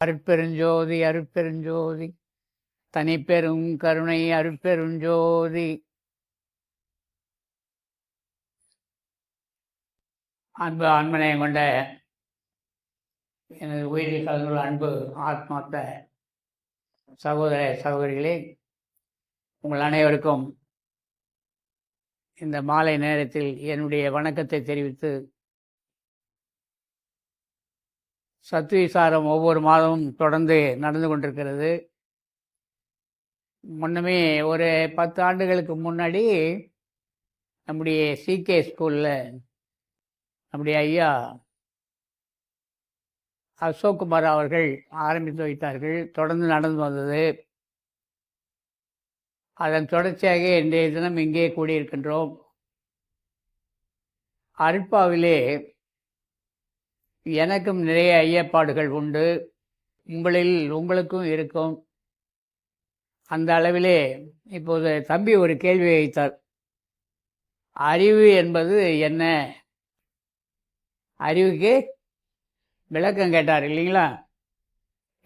அருட்பெருஞ்சோதி அருட்பெருஞ்சோதி தனிப்பெரும் கருணை அருட்பெருஞ்சோதி. அன்பு ஆன்மனையம் கொண்ட எனது உயிரில் கலந்துள்ள அன்பு ஆத்மார்த்த சகோதர சகோதரிகளே, உங்கள் அனைவருக்கும் இந்த மாலை நேரத்தில் என்னுடைய வணக்கத்தை தெரிவித்து, சத்விசாரம் ஒவ்வொரு மாதமும் தொடர்ந்து நடந்து கொண்டிருக்கிறது. முன்னமே ஒரு 10 ஆண்டுகளுக்கு முன்னாடி நம்முடைய சிகே ஸ்கூலில் நம்முடைய ஐயா அசோக்குமார் அவர்கள் ஆரம்பித்து வைத்தார்கள். தொடர்ந்து நடந்து வந்தது. அதன் தொடர்ச்சியாக இன்றைய தினம் இங்கே கூடியிருக்கின்றோம். அருட்பாவிலே எனக்கும் நிறைய ஐயப்பாடுகள் உண்டு, உங்களுக்கும் இருக்கும். அந்த அளவிலே இப்போது தம்பி ஒரு கேள்வி வைத்தார். அறிவு என்பது என்ன? அறிவுக்கு விளக்கம் கேட்டார் இல்லைங்களா?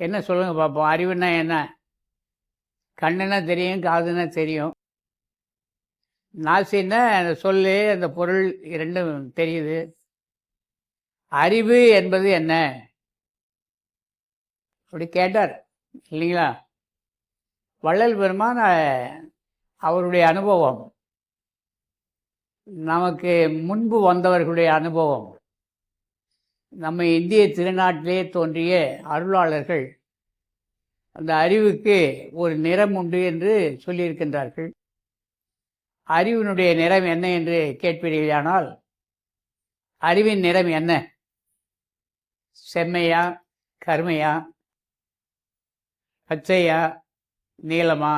என்ன சொல்லுங்கள் பார்ப்போம். அறிவுன்னா என்ன? கண்ணுன்னா தெரியும், காதுன்னா தெரியும், நாசின்னா அந்த சொல்லு அந்த பொருள் இரண்டும் தெரியுது. அறிவு என்பது என்ன அப்படி கேட்டார் இல்லைங்களா? வள்ளல் பெருமான் அவருடைய அனுபவம், நமக்கு முன்பு வந்தவர்களுடைய அனுபவம், நம்ம இந்திய திருநாட்டிலே தோன்றிய அருளாளர்கள் அந்த அறிவுக்கு ஒரு நிறம் உண்டு என்று சொல்லியிருக்கின்றார்கள். அறிவினுடைய நிறம் என்ன என்று கேட்பீர்களானால், அறிவின் நிறம் என்ன? செம்மையா, கருமையா, பச்சையா, நீளமா?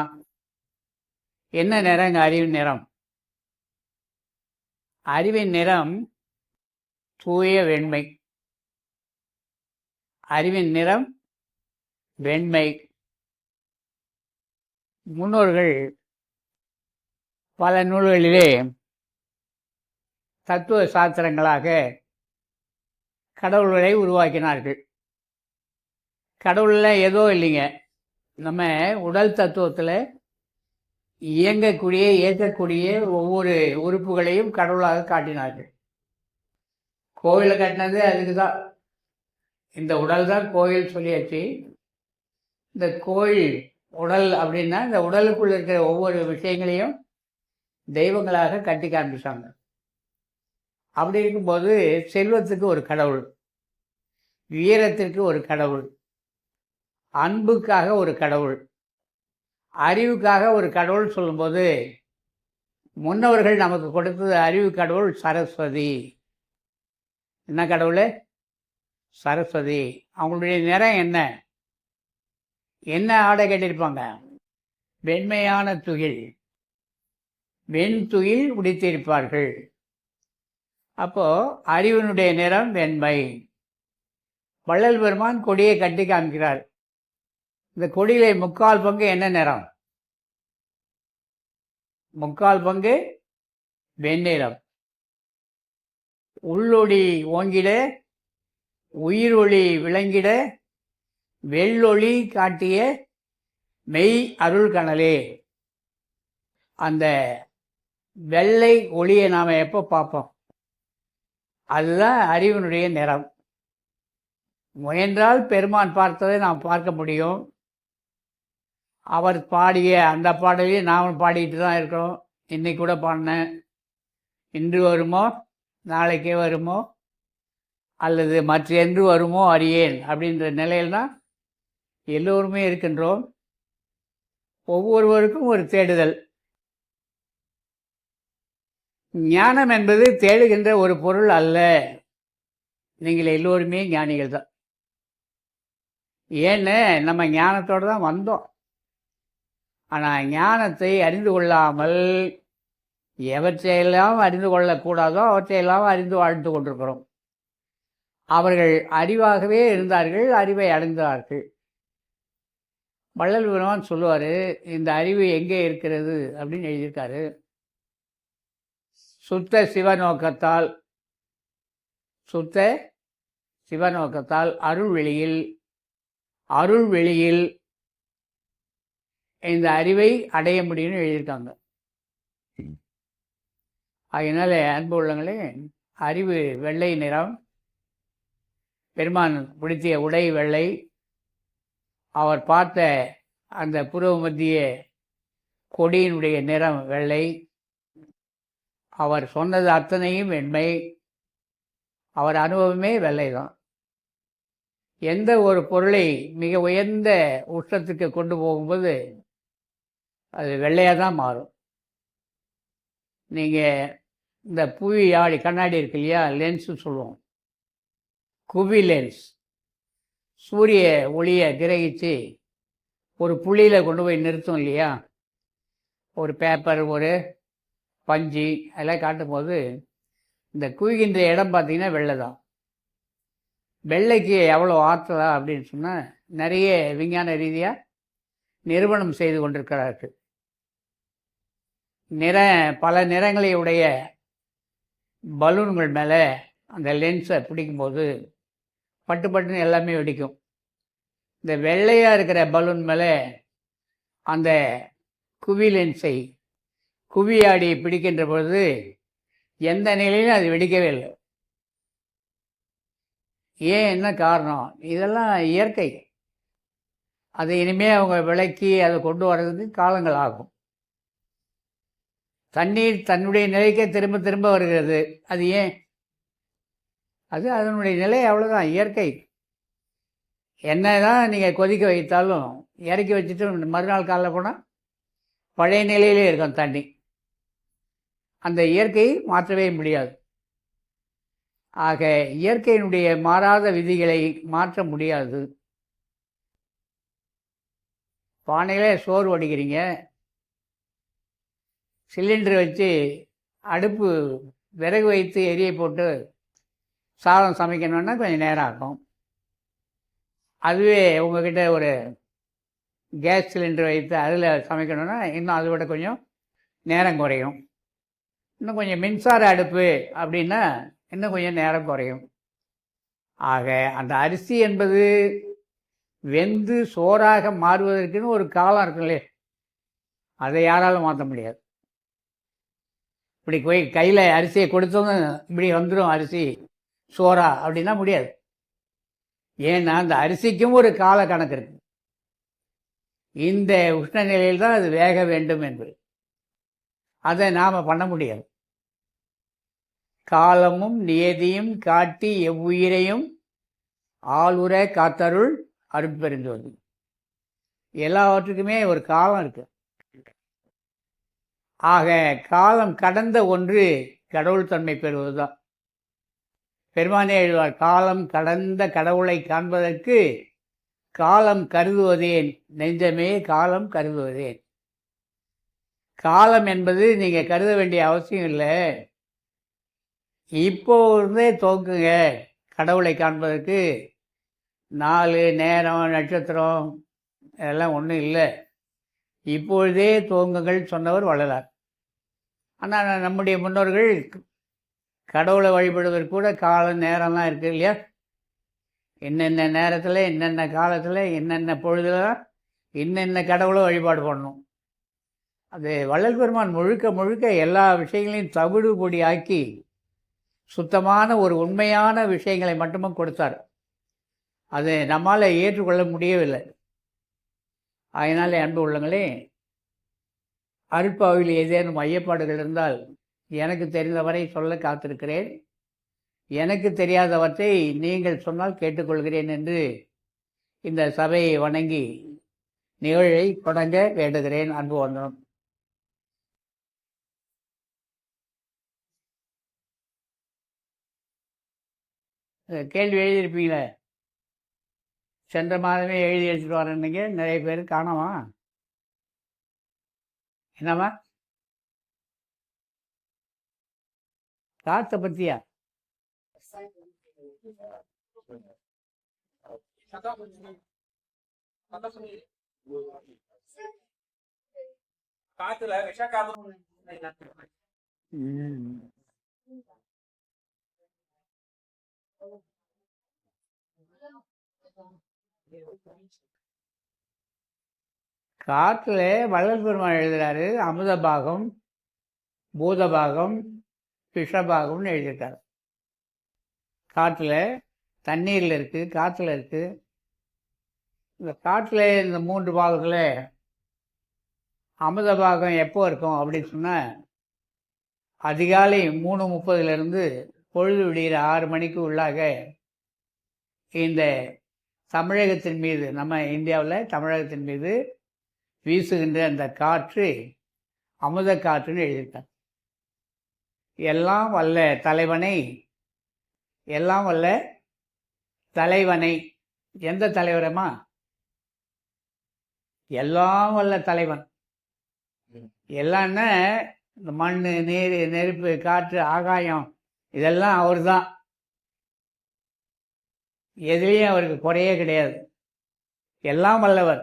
என்ன நிறங்க அறிவின் நிறம்? அறிவின் நிறம் தூய வெண்மை. அறிவின் நிறம் வெண்மை. முன்னோர்கள் பல நூல்களிலே தத்துவ சாஸ்திரங்களாக கடவுள்களை உருவாக்கினார்கள். கடவுளில் ஏதோ இல்லைங்க, நம்ம உடல் தத்துவத்தில் இயக்கக்கூடிய ஒவ்வொரு உறுப்புகளையும் கடவுளாக காட்டினார்கள். கோவிலை கட்டினது அதுக்கு தான். இந்த உடல் தான் கோயில் சொல்லியாச்சு. இந்த கோயில் உடல் அப்படின்னா இந்த உடலுக்குள்ள இருக்கிற ஒவ்வொரு விஷயங்களையும் தெய்வங்களாக கட்டி காண்பிச்சாங்க. அப்படி இருக்கும்போது செல்வத்துக்கு ஒரு கடவுள், வீரத்திற்கு ஒரு கடவுள், அன்புக்காக ஒரு கடவுள், அறிவுக்காக ஒரு கடவுள் சொல்லும்போது, முன்னவர்கள் நமக்கு கொடுத்தது அறிவு கடவுள் சரஸ்வதி. என்ன கடவுள்? சரஸ்வதி. அவங்களுடைய நிறம் என்ன? என்ன ஆடை கட்டியிருப்பாங்க? வெண்மையான துகில், வெண்துகில் உடித்திருப்பார்கள். அப்போ அறிவினுடைய நிறம் வெண்மை. வள்ளல் பெருமான் கொடியை கட்டி காமிக்கிறார். இந்த கொடியிலே 3/4 பங்கு என்ன நிறம்? 3/4 பங்கு வெண்ணிறம். உள்ளொளி ஓங்கிட, உயிரொளி விளங்கிட, வெள்ளொளி காட்டிய மெய் அருள் கனலே. அந்த வெள்ளை ஒளியை நாம் எப்போ பார்ப்போம்? அதுதான் அறிவினுடைய நிறம். முயன்றால் பெருமான் பார்த்ததை நாம் பார்க்க முடியும். அவர் பாடிய அந்த பாடலையே நாம் பாடிட்டு தான் இருக்கிறோம். இன்னைக்கு கூட பாடினேன். இன்று வருமோ நாளைக்கே வருமோ அல்லது மற்ற என்று வருமோ அறியேன் அப்படின்ற நிலையில்தான் எல்லோருமே இருக்கின்றோம். ஒவ்வொருவருக்கும் ஒரு தேடுதல். ஞானம் என்பது தேடுகின்ற ஒரு பொருள் அல்ல. நீங்கள் எல்லோருமே ஞானிகள் தான். ஏன்னு நம்ம ஞானத்தோடு தான் வந்தோம். ஆனால் ஞானத்தை அறிந்து கொள்ளாமல் எவற்றையெல்லாம் அறிந்து கொள்ளக்கூடாதோ அவற்றையெல்லாம் அறிந்து வாழ்ந்து கொண்டிருக்கிறோம். அவர்கள் அறிவாகவே இருந்தார்கள், அறிவை அடைந்தார்கள். வள்ளல் பெருமான் சொல்லுவார், இந்த அறிவு எங்கே இருக்கிறது அப்படின்னு எழுதியிருக்காரு. சுத்த சிவநோக்கத்தால் சுத்த சிவநோக்கத்தால் அருள் வெளியில் அருள் வெளியில் இந்த அறிவை அடைய முடியும்னு எழுதியிருக்காங்க. அதனால அன்பு உள்ளங்களே, அறிவு வெள்ளை நிறம், பெருமான் உடுத்திய உடை வெள்ளை, அவர் பார்த்த அந்த புருவ மத்திய கொடியினுடைய நிறம் வெள்ளை, அவர் சொன்னது அத்தனையும் வெண்மை, அவர் அனுபவமே வெள்ளை தான். எந்த ஒரு பொருளை மிக உயர்ந்த உச்சத்துக்கு கொண்டு போகும்போது அது வெள்ளையாக தான் மாறும். நீங்கள் இந்த புவி ஆடி கண்ணாடி இருக்கு இல்லையா, லென்ஸு சொல்லுவோம், குவி லென்ஸ், சூரிய ஒளியை கிரகிச்சு ஒரு புள்ளியில் கொண்டு போய் நிறுத்தும் இல்லையா, ஒரு பேப்பர், ஒரு பஞ்சு அதெல்லாம் காட்டும்போது இந்த குவிகின்ற இடம் பார்த்திங்கன்னா வெள்ளை தான். வெள்ளைக்கு எவ்வளோ ஆற்றலா அப்படின்னு சொன்னால் நிறைய விஞ்ஞான ரீதியாக நிறுவனம் செய்து கொண்டிருக்கிறார்கள். பல நிறங்களை உடைய பலூன்கள் மேலே அந்த லென்ஸை பிடிக்கும்போது பட்டு பட்டுன்னு எல்லாமே வெடிக்கும். இந்த வெள்ளையாக இருக்கிற பலூன் மேலே அந்த குவி லென்ஸை குவியாடி பிடிக்கின்ற பொழுது எந்த நிலையிலும் அது வெடிக்கவே இல்லை. ஏன், என்ன காரணம்? இதெல்லாம் இயற்கை. அதை இனிமேல் அவங்க விளக்கி அதை கொண்டு வர்றதுக்கு காலங்கள் ஆகும். தண்ணீர் தன்னுடைய நிலைக்கே திரும்ப திரும்ப வருகிறது. அது ஏன்? அது அதனுடைய நிலை அவ்வளோதான், இயற்கை. என்ன தான் நீங்கள் கொதிக்க வைத்தாலும் இறக்கி வச்சுட்டு மறுநாள் காலைல போனால் பழைய நிலையிலே இருக்கும் தண்ணி. அந்த இயற்கையை மாற்றவே முடியாது. ஆக இயற்கையினுடைய மாறாத விதிகளை மாற்ற முடியாது. பானையிலே சோறு வடிக்கிறீங்க, சிலிண்டர் வச்சு அடுப்பு விறகு வைத்து எரிய போட்டு சாதம் சமைக்கணுன்னா கொஞ்சம் நேரம் ஆகும். அதுவே உங்கள்கிட்ட ஒரு கேஸ் சிலிண்டர் வைத்து அதில் சமைக்கணுன்னா இன்னும் அதை விட கொஞ்சம் நேரம் குறையும். இன்னும் கொஞ்சம் மின்சார அடுப்பு அப்படின்னா இன்னும் கொஞ்சம் நேரம் குறையும். ஆக அந்த அரிசி என்பது வெந்து சோறாக மாறுவதற்குன்னு ஒரு காலம் இருக்குல்லையே, அதை யாராலும் மாற்ற முடியாது. இப்படி போய் கையில் அரிசியை கொடுத்தோம் இப்படி வந்துடும் அரிசி சோறா அப்படின்னா முடியாது. ஏன்னா அந்த அரிசிக்கும் ஒரு கால கணக்கு இருக்கு. இந்த உஷ்ண நிலையில் தான் அது வேக வேண்டும் என்பது, அதை நாம் பண்ண முடியாது. காலமும் நியதியும் காட்டி எவ்வுயிரையும் ஆளுற காத்தருள் அருட்பெருஞ்சோதி. எல்லாவற்றுக்குமே ஒரு காலம் இருக்கு. ஆக காலம் கடந்த ஒன்று கடவுள் தன்மை பெறுவது தான். பெருமானே எழுதுவார், காலம் கடந்த கடவுளை காண்பதற்கு காலம் கருதுவதேன் நெஞ்சமே காலம் கருதுவதேன். காலம் என்பது நீங்கள் கருத வேண்டிய அவசியம் இல்லை. இப்போதே துவக்குங்க கடவுளை காண்பதற்கு. நாலு நேரம் நட்சத்திரம் இதெல்லாம் ஒன்றும் இல்லை, இப்பொழுதே துவங்குங்கள் சொன்னவர் வள்ளலார். ஆனால் நம்முடைய முன்னோர்கள் கடவுளை வழிபடுவதற்கு கூட கால நேரம்லாம் இருக்குது இல்லையா, என்னென்ன நேரத்தில் என்னென்ன காலத்தில் என்னென்ன பொழுதுலாம் என்னென்ன கடவுளை வழிபாடு பண்ணணும். அது வள்ளல் பெருமான் முழுக்க முழுக்க எல்லா விஷயங்களையும் தவிடு பொடி ஆக்கி சுத்தமான ஒரு உண்மையான விஷயங்களை மட்டுமே கொடுத்தார். அது நம்மால் ஏற்றுக்கொள்ள முடியவில்லை. அதனால் அன்பு உள்ளங்களே, அருட்பாவில் ஏதேனும் ஐயப்பாடுகள் இருந்தால் எனக்கு தெரிந்தவரை சொல்ல காத்திருக்கிறேன். எனக்கு தெரியாதவற்றை நீங்கள் சொன்னால் கேட்டுக்கொள்கிறேன் என்று இந்த சபையை வணங்கி நிகழ்வை தொடங்க வேண்டுகிறேன். அன்பு வந்தனம். கேள்வி எழுதியிருப்பீங்களே, சென்ற மாதமே எழுதி எடுத்துகிட்டு வரேன்னீங்க, நிறைய பேர் காணாமா? என்னம்மா காற்றை பற்றியா? காத்துல விஷக்காலம் காற்றுல வள்ளல் பெருமான் எழுதுறாரு, அமுத பாகம், பூதபாகம், விஷபாகம்னு எழுதியிருக்காரு. காற்றுல தண்ணீரில் இருக்குது, காற்றுல இருக்குது. இந்த காற்றுல இந்த 3 பாகத்தில் அமுத பாகம் எப்போ இருக்கும் அப்படின்னு சொன்னால், அதிகாலை 3:30 பொழுது விடிகிற 6 மணிக்கு உள்ளாக இந்த தமிழகத்தின் மீது, நம்ம இந்தியாவில் தமிழகத்தின் மீது வீசுகின்ற அந்த காற்று அமுத காற்றுன்னு எழுதியிருக்காங்க. எல்லாம் வல்ல தலைவனை, எல்லாம் வல்ல தலைவனை, எந்த தலைவரமா? எல்லாம் வல்ல தலைவன். எல்லாம்னா இந்த மண், நீர், நெருப்பு, காற்று, ஆகாயம், இதெல்லாம் அவர் தான். எதுலேயும் அவருக்கு குறையே கிடையாது. எல்லாம் வல்லவர்.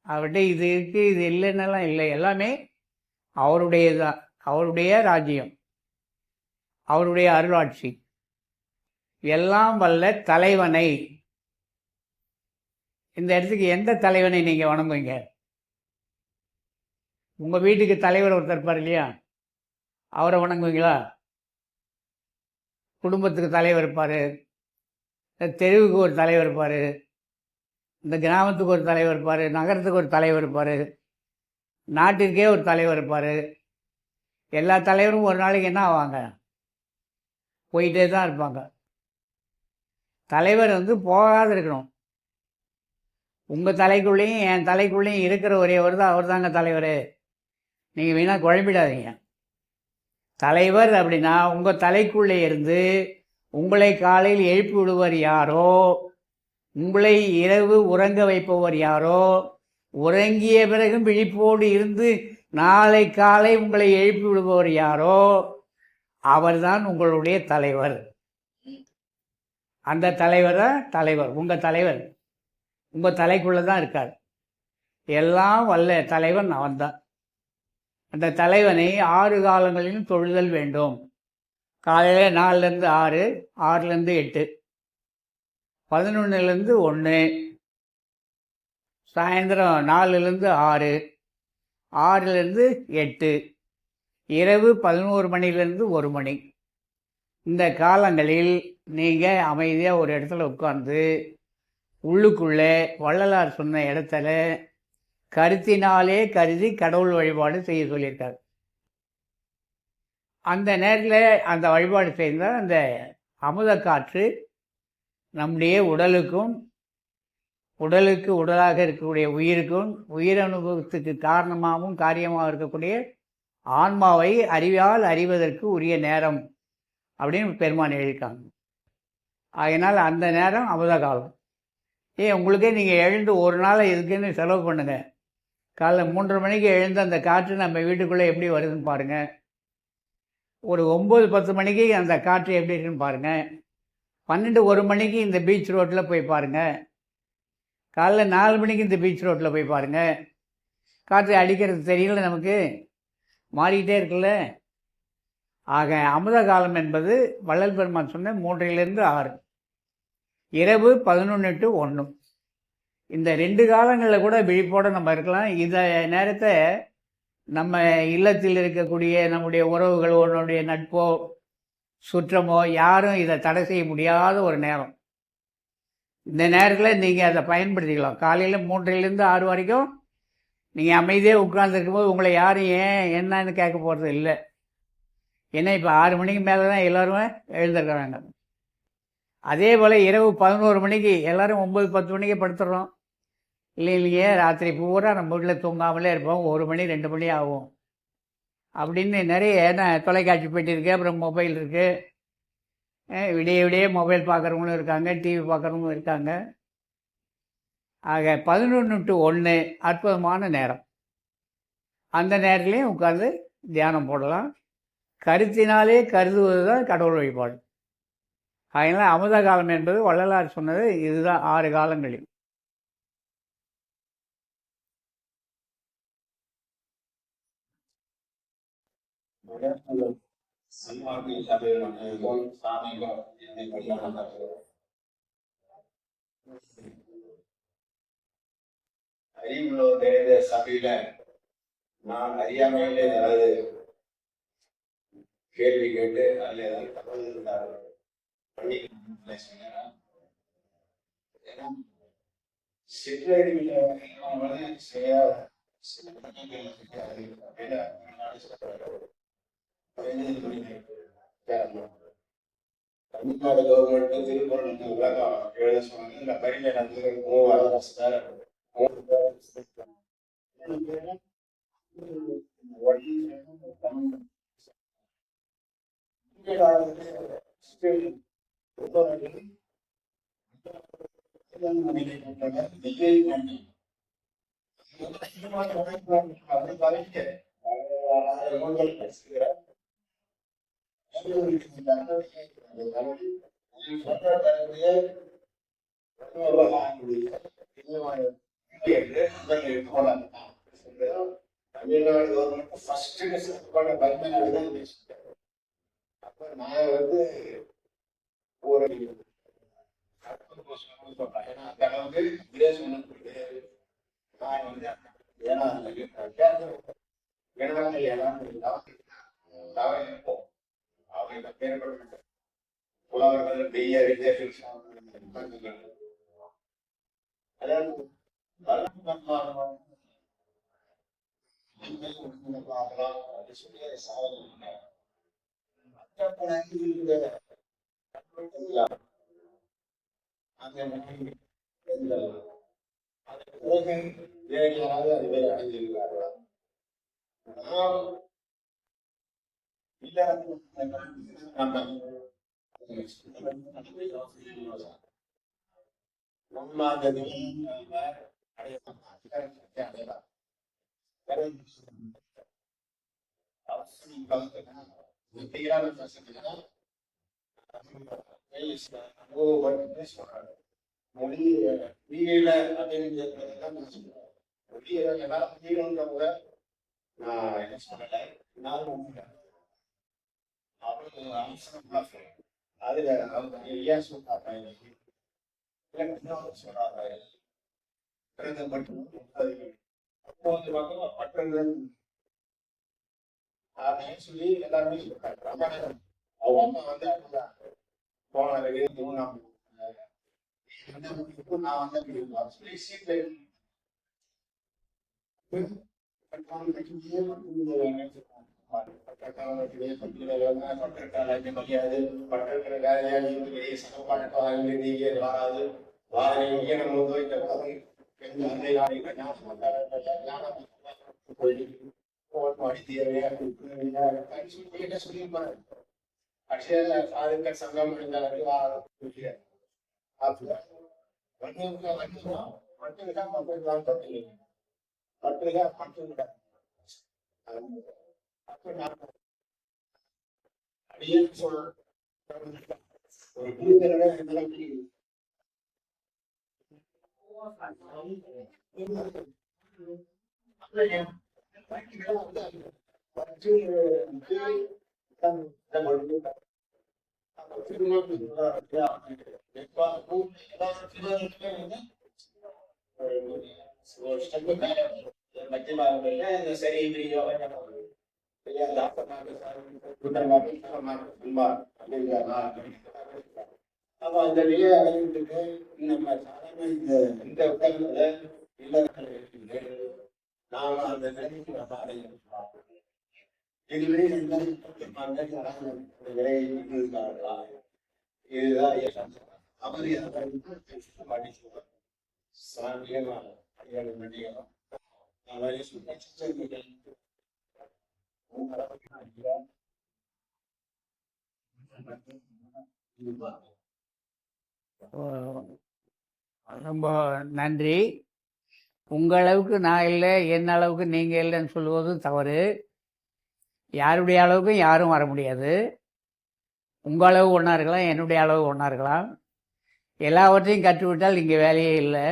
அவர்கிட்ட இது இருக்குது, இது இல்லைன்னெல்லாம் இல்லை. எல்லாமே அவருடையது தான். அவருடைய ராஜ்யம், அவருடைய அருளாட்சி. எல்லாம் வல்ல தலைவனை, இந்த இடத்துக்கு எந்த தலைவனை நீங்கள் வணங்குவீங்க? உங்கள் வீட்டுக்கு தலைவர் ஒருத்தர் இருப்பார் இல்லையா, அவரை வணங்குவீங்களா? குடும்பத்துக்கு தலைவர் இருப்பார், தெருவுக்கு ஒரு தலைவர் இருப்பார், இந்த கிராமத்துக்கு ஒரு தலைவர் இருப்பார், நகரத்துக்கு ஒரு தலைவர் இருப்பார், நாட்டிற்கே ஒரு தலைவர் இருப்பார். எல்லா தலைவரும் ஒரு நாளைக்கு என்ன ஆவாங்க? போயிட்டே தான் இருப்பாங்க. தலைவர் போகாத இருக்கணும். உங்கள் தலைக்குள்ளேயும் என் தலைக்குள்ளேயும் இருக்கிற ஒரேவர் தான் அவர் தாங்க தலைவர். நீங்கள் வீணாக குழம்பிடாதீங்க. தலைவர் அப்படின்னா உங்கள் தலைக்குள்ளே இருந்து உங்களை காலையில் எழுப்பி விடுவர் யாரோ, உங்களை இரவு உறங்க வைப்பவர் யாரோ, உறங்கிய பிறகும் விழிப்போடு இருந்து நாளை காலை உங்களை எழுப்பி விடுபவர் யாரோ, அவர்தான் உங்களுடைய தலைவர். அந்த தலைவர் தான் தலைவர். உங்கள் தலைவர் உங்கள் தலைக்குள்ளே தான் இருக்கார். எல்லாம் வல்ல தலைவன் அவன்தான். அந்த தலைவனை 6 காலங்களிலும் தொழுதல் வேண்டும். காலையில் 4லேருந்து 6, 6லேருந்து 8, 11லேருந்து 1, சாயந்தரம் 4லேருந்து 6, 6லேருந்து 8, இரவு 11 மணிலேருந்து 1 மணி. இந்த காலங்களில் நீங்கள் அமைதியாக ஒரு இடத்துல உட்கார்ந்து உள்ளுக்குள்ளே வள்ளலார் சொன்ன இடத்துல கருத்தினாலே கருதி கடவுள் வழிபாடு செய்ய சொல்லியிருக்காரு. அந்த நேரத்தில் அந்த வழிபாடு செய்தால் அந்த அமுத காற்று நம்முடைய உடலுக்கும், உடலுக்கு உடலாக இருக்கக்கூடிய உயிருக்கும், உயிர் அனுபவத்துக்கு காரணமாகவும் காரியமாக இருக்கக்கூடிய ஆன்மாவை அறிவால் அறிவதற்கு உரிய நேரம் அப்படின்னு பெருமான் எழுதியிருக்காங்க. அதனால் அந்த நேரம் அமுத காலம். உங்களுக்கே நீங்கள் எழுந்து ஒரு நாளை இதுக்குன்னு செலவு பண்ணுங்கள். காலைல 3:30 மணிக்கு எழுந்து அந்த காற்று நம்ம வீட்டுக்குள்ளே எப்படி வருதுன்னு பாருங்கள். ஒரு 9-10 மணிக்கு அந்த காற்று எப்படி இருக்குன்னு பாருங்கள். 12-1 மணிக்கு இந்த பீச் ரோட்டில் போய் பாருங்கள். காலைல 4 மணிக்கு இந்த பீச் ரோட்டில் போய் பாருங்கள். காற்று அடிக்கிறது தெரியல, நமக்கு மாறிக்கிட்டே இருக்குல்ல. ஆக அமுத காலம் என்பது வள்ளல் பெருமான் சொன்ன 3லிருந்து 6, இரவு 11 to 1. இந்த 2 காலங்களில் கூட விழிப்போடு நம்ம இருக்கலாம். இந்த நேரத்தை நம்ம இல்லத்தில் இருக்கக்கூடிய நம்முடைய உறவுகளோ, நம்முடைய நட்போ, சுற்றமோ யாரும் இதை தடை செய்ய முடியாத ஒரு நேரம். இந்த நேரத்தில் நீங்கள் அதை பயன்படுத்திக்கலாம். காலையில் 3லிருந்து 6 வரைக்கும் நீங்கள் அமைதியாக உட்கார்ந்துருக்கும் போது உங்களை யாரும் ஏன் என்னன்னு கேட்க போகிறது இல்லை. ஏன்னா இப்போ 6 மணிக்கு மேலே தான் எல்லோருமே எழுந்திருக்கிறாங்க. அதே போல் இரவு 11 மணிக்கு எல்லோரும் 9-10 மணிக்கு படுத்துடுறோம் இல்லையே. ராத்திரி பூரா நம்ம வீட்டில் தூங்காமலே இருப்போம். 1 மணி 2 மணி ஆகும் அப்படின்னு நிறைய. ஏன்னா தொலைக்காட்சி பெட்டி இருக்குது, அப்புறம் மொபைல் இருக்குது. விடிய விடிய மொபைல் பார்க்குறவங்களும் இருக்காங்க, டிவி பார்க்குறவங்களும் இருக்காங்க. ஆக 11 to 1 அற்புதமான நேரம். அந்த நேரத்துலையும் உட்காந்து தியானம் போடலாம். கருத்தினாலே கருதுவது தான் கடவுள் வழிபாடு. அதனால் அமுத காலம் என்பது வள்ளலார் சொன்னது இதுதான். 6 காலங்களில் அறிவுள்ளோர் நிறைந்த சபையில நான் அறியாமையிலே ஏதாவது கேள்வி கேட்டு அதில் ஏதாவது தகவல் இருந்தார்கள் சிற்றறிவில் தமிழ்நாடு கவர்மெண்ட் திருக்குறள் விளக்கம் எழுத சொன்னாங்க. இந்த பரிமை நடந்து 3 வருஷம் தமிழ்நாடு கவர்மெண்ட் ஃபர்ஸ்ட் பரிமை நடந்து அப்ப நான் வந்து ஒரு ஏன்னா அந்த அளவுக்கு விதேசம் நான் வந்து ஏன்னா அவங்க பேர் புலவர்கள் பெய்ய மொழி வீல அப்படின்னு கூட நான் என்ன சொல்லலை. அவரு அவசரம் அதுல அவங்க ஏன் சொல்றாங்க சொல்றாங்க மட்டும் அப்போ வந்து பட்டங்கள் அப்படின்னு சொல்லி எல்லாருமே சொல்றாங்க. அவங்க அம்மா வந்து போன நான் வந்து சீட்ல வராது சொல்லியிருப்பாரு. சங்கம் சரி அப்ப அந்த நிலையை அடைந்துட்டு நம்ம சாதாரண இந்த உலகத்துல இல்ல நாம அந்த நிலைக்கு நம்ம அடையணும். இதுவே இதுதான் அவர் சாமியமா ரொம்ப நன்றி. உங்களவுக்கு நான் இல்லை, என் அளவுக்கு நீங்கள் இல்லைன்னு சொல்லுவதும் தவறு. யாருடைய அளவுக்கும் யாரும் வர முடியாது. உங்கள் அளவு ஒன்றா இருக்கலாம், என்னுடைய அளவு ஒன்றா இருக்கலாம். எல்லாவற்றையும் கற்றுவிட்டால் இங்கே வேலையே இல்லை.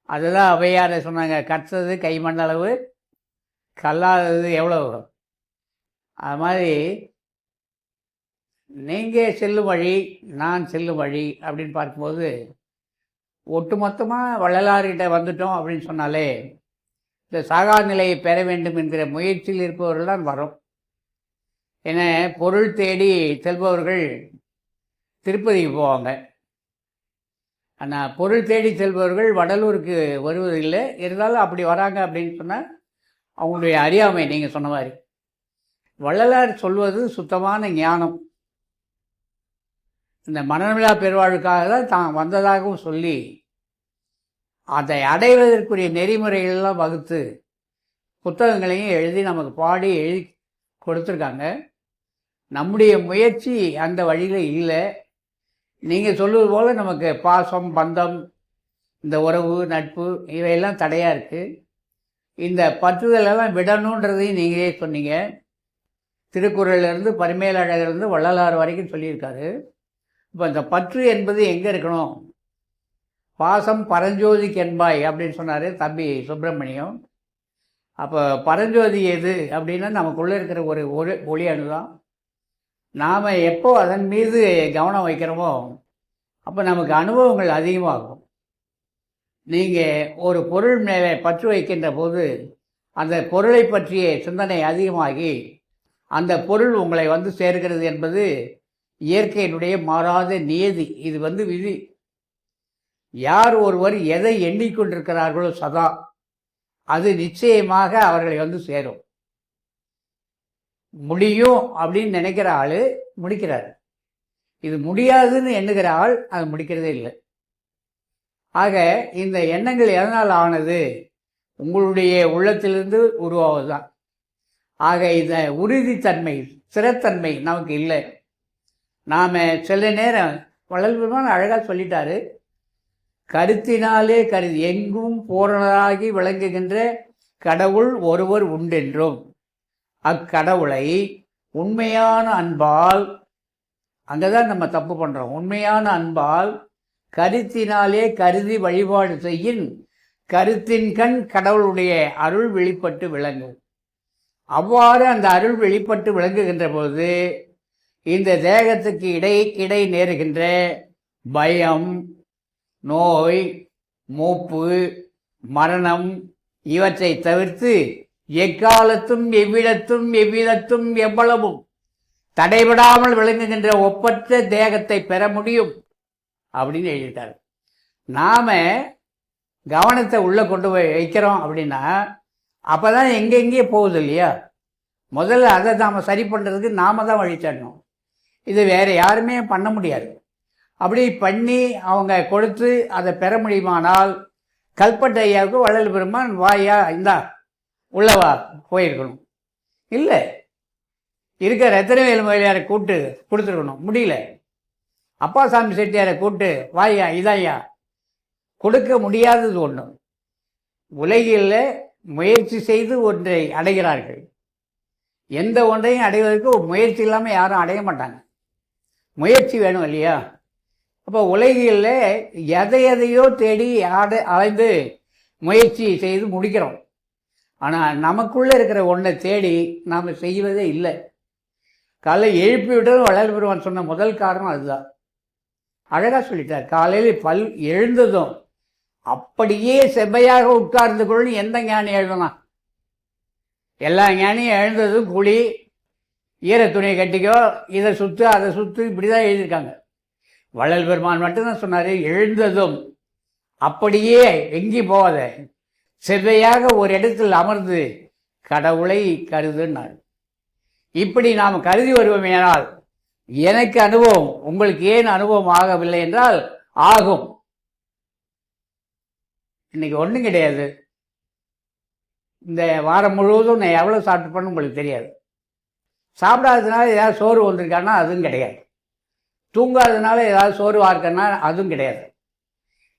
அதுதான் அவையாரை சொன்னாங்க, கற்றது கைமண்ணளவு, கல்லாதது எவ்வளவு. அது மாதிரி நீங்கள் செல்லும் வழி, நான் செல்லும் வழி அப்படின்னு பார்க்கும்போது ஒட்டுமொத்தமாக வள்ளலார்கிட்ட வந்துட்டோம் அப்படின்னு சொன்னாலே இந்த சாகா நிலையை பெற வேண்டும் என்கிற முயற்சியில் இருப்பவர்கள் தான் வரும். ஏன்னா பொருள் தேடி செல்பவர்கள் திருப்பதிக்கு போவாங்க. ஆனால் பொருள் தேடி செல்பவர்கள் வடலூருக்கு வருவதில்லை. இருந்தாலும் அப்படி வராங்க அப்படின்னு சொன்னால் அவங்களுடைய அறியாமை. நீங்கள் சொன்ன மாதிரி வள்ளலார் சொல்வது சுத்தமான ஞானம். இந்த மனநமிழா பெருவாழ்வுக்காக தான் தான் வந்ததாகவும் சொல்லி அதை அடைவதற்குரிய நெறிமுறைகளெல்லாம் வகுத்து புத்தகங்களையும் எழுதி நமக்கு பாடி எழுதி கொடுத்துருக்காங்க. நம்முடைய முயற்சி அந்த வழியில் இல்லை. நீங்கள் சொல்லுவது போல் நமக்கு பாசம், பந்தம், இந்த உறவு, நட்பு இவையெல்லாம் தடையாக இருக்குது. இந்த பற்றுதலெல்லாம் விடணுன்றதையும் நீங்களே சொன்னீங்க. திருக்குறளிலிருந்து பரிமேலழகர்லேருந்து வள்ளலார் வரைக்கும் சொல்லியிருக்காரு. இப்போ இந்த பற்று என்பது எங்கே இருக்கணும்? பாசம் பரஞ்சோதிக்கு என்பாய் அப்படின்னு சொன்னார் தம்பி சுப்பிரமணியம். அப்போ பரஞ்சோதி எது அப்படின்னா நமக்குள்ளே இருக்கிற ஒரு ஒளி அணுதான். நாம் எப்போ அதன் மீது கவனம் வைக்கிறோமோ அப்போ நமக்கு அனுபவங்கள் அதிகமாகும். நீங்கள் ஒரு பொருள் மேலே பற்று வைக்கின்ற போது அந்த பொருளை பற்றிய சிந்தனை அதிகமாகி அந்த பொருள் உங்களை வந்து சேர்க்கிறது என்பது இயற்கையினுடைய மாறாத நியதி. இது விதி. யார் ஒருவர் எதை எண்ணிக்கொண்டிருக்கிறார்களோ சதா அது நிச்சயமாக அவர்களை சேரும். முடியும் அப்படின்னு நினைக்கிற ஆள் முடிக்கிறார். இது முடியாதுன்னு எண்ணுகிற ஆள் அது முடிக்கிறதே இல்லை. ஆக இந்த எண்ணங்கள் எதனால் ஆனது? உங்களுடைய உள்ளத்திலிருந்து உருவாவது தான். ஆக இந்த உறுதித்தன்மை, ஸ்திரத்தன்மை நமக்கு இல்லை. நாம் சில நேரம் வள்ளல் பெருமான் அழகாக சொல்லிட்டாரு, கருத்தினாலே கருதி எங்கும் பூரணராகி விளங்குகின்ற கடவுள் ஒருவர் உண்டென்றும் அக்கடவுளை உண்மையான அன்பால், அங்கே தான் நம்ம தப்பு பண்ணுறோம், உண்மையான அன்பால் கருத்தினாலே கருதி வழிபாடு செய்யின் கருத்தின் கண் கடவுளுடைய அருள் வெளிப்பட்டு விளங்கும். அவ்வாறு அந்த அருள் வெளிப்பட்டு விளங்குகின்ற போது இந்த தேகத்துக்கு இடை நேருகின்ற பயம், நோய், மூப்பு, மரணம் இவற்றை தவிர்த்து எக்காலத்தும் எவ்விடத்தும் எவ்விதத்தும் எவ்வளவும் தடைபடாமல் விளங்குகின்ற ஒப்பற்ற தேகத்தை பெற முடியும் அப்படின்னு எழுதிட்டார். நாம் கவனத்தை உள்ளே கொண்டு போய் வைக்கிறோம் அப்படின்னா அப்போ தான் எங்கெங்கே போகுது இல்லையா? முதல்ல அதை நாம் சரி பண்ணுறதுக்கு நாம் தான் வழி தேடணும். இது வேறு யாருமே பண்ண முடியாது. அப்படி பண்ணி அவங்க கொடுத்து அதை பெற முடியுமானால் கல்பட்டை ஐயாவுக்கு வள்ளல் பெருமான் வாயா இந்தா உள்ளவா போயிருக்கணும். இல்லை, இருக்க ரத்தினவேலு முதலியாரை கூப்பிட்டு கொடுத்துருக்கணும். முடியல. அப்பாசாமி செட்டியாரை கூப்பிட்டு வாயா இதாயா கொடுக்க முடியாதது ஒன்று. உலகில் முயற்சி செய்து ஒன்றை அடைகிறார்கள். எந்த ஒன்றையும் அடைவதற்கு முயற்சி இல்லாமல் யாரும் அடைய மாட்டாங்க. முயற்சி வேணும் இல்லையா? அப்போ உலகில் எதையோ தேடி அலைந்து முயற்சி செய்து முடிக்கிறோம். ஆனால் நமக்குள்ளே இருக்கிற ஒன்றை தேடி நாம் செய்வதே இல்லை. காலையில் எழுப்பி விட்டதும் வள்ளல் பெருமான் சொன்ன முதல் காரணம் அதுதான். அழகாக சொல்லிட்டார். காலையில் எழுந்ததும் அப்படியே செவ்வையாக உட்கார்ந்து கொள்ளு எந்த ஞானி எழுதலாம்? எல்லா ஞானியும் எழுந்ததும் குழி, ஈர துணியை கட்டிக்கோ, இதை சுற்று அதை சுற்று, இப்படி தான் எழுதியிருக்காங்க. வள்ளல் பெருமான் மட்டும்தான் சொன்னார், எழுந்ததும் அப்படியே எங்கேயும் போகாத, செவ்வையாக ஒரு இடத்தில் அமர்ந்து கடவுளை கருதுன்னார். இப்படி நாம் கருதி வருவோமேனால் எனக்கு அனுபவம், உங்களுக்கு ஏன் அனுபவம் ஆகவில்லை என்றால் ஆகும். இன்னைக்கு ஒன்றும் கிடையாது. இந்த வாரம் முழுவதும் நான் எவ்வளோ சாப்பிட்டுப்பேன்னு உங்களுக்கு தெரியாது. சாப்பிடாததுனால ஏதாவது சோறு வந்திருக்கான்னா அதுவும் கிடையாது. தூங்காததுனால ஏதாவது சோறு வார்க்கன்னா அதுவும் கிடையாது.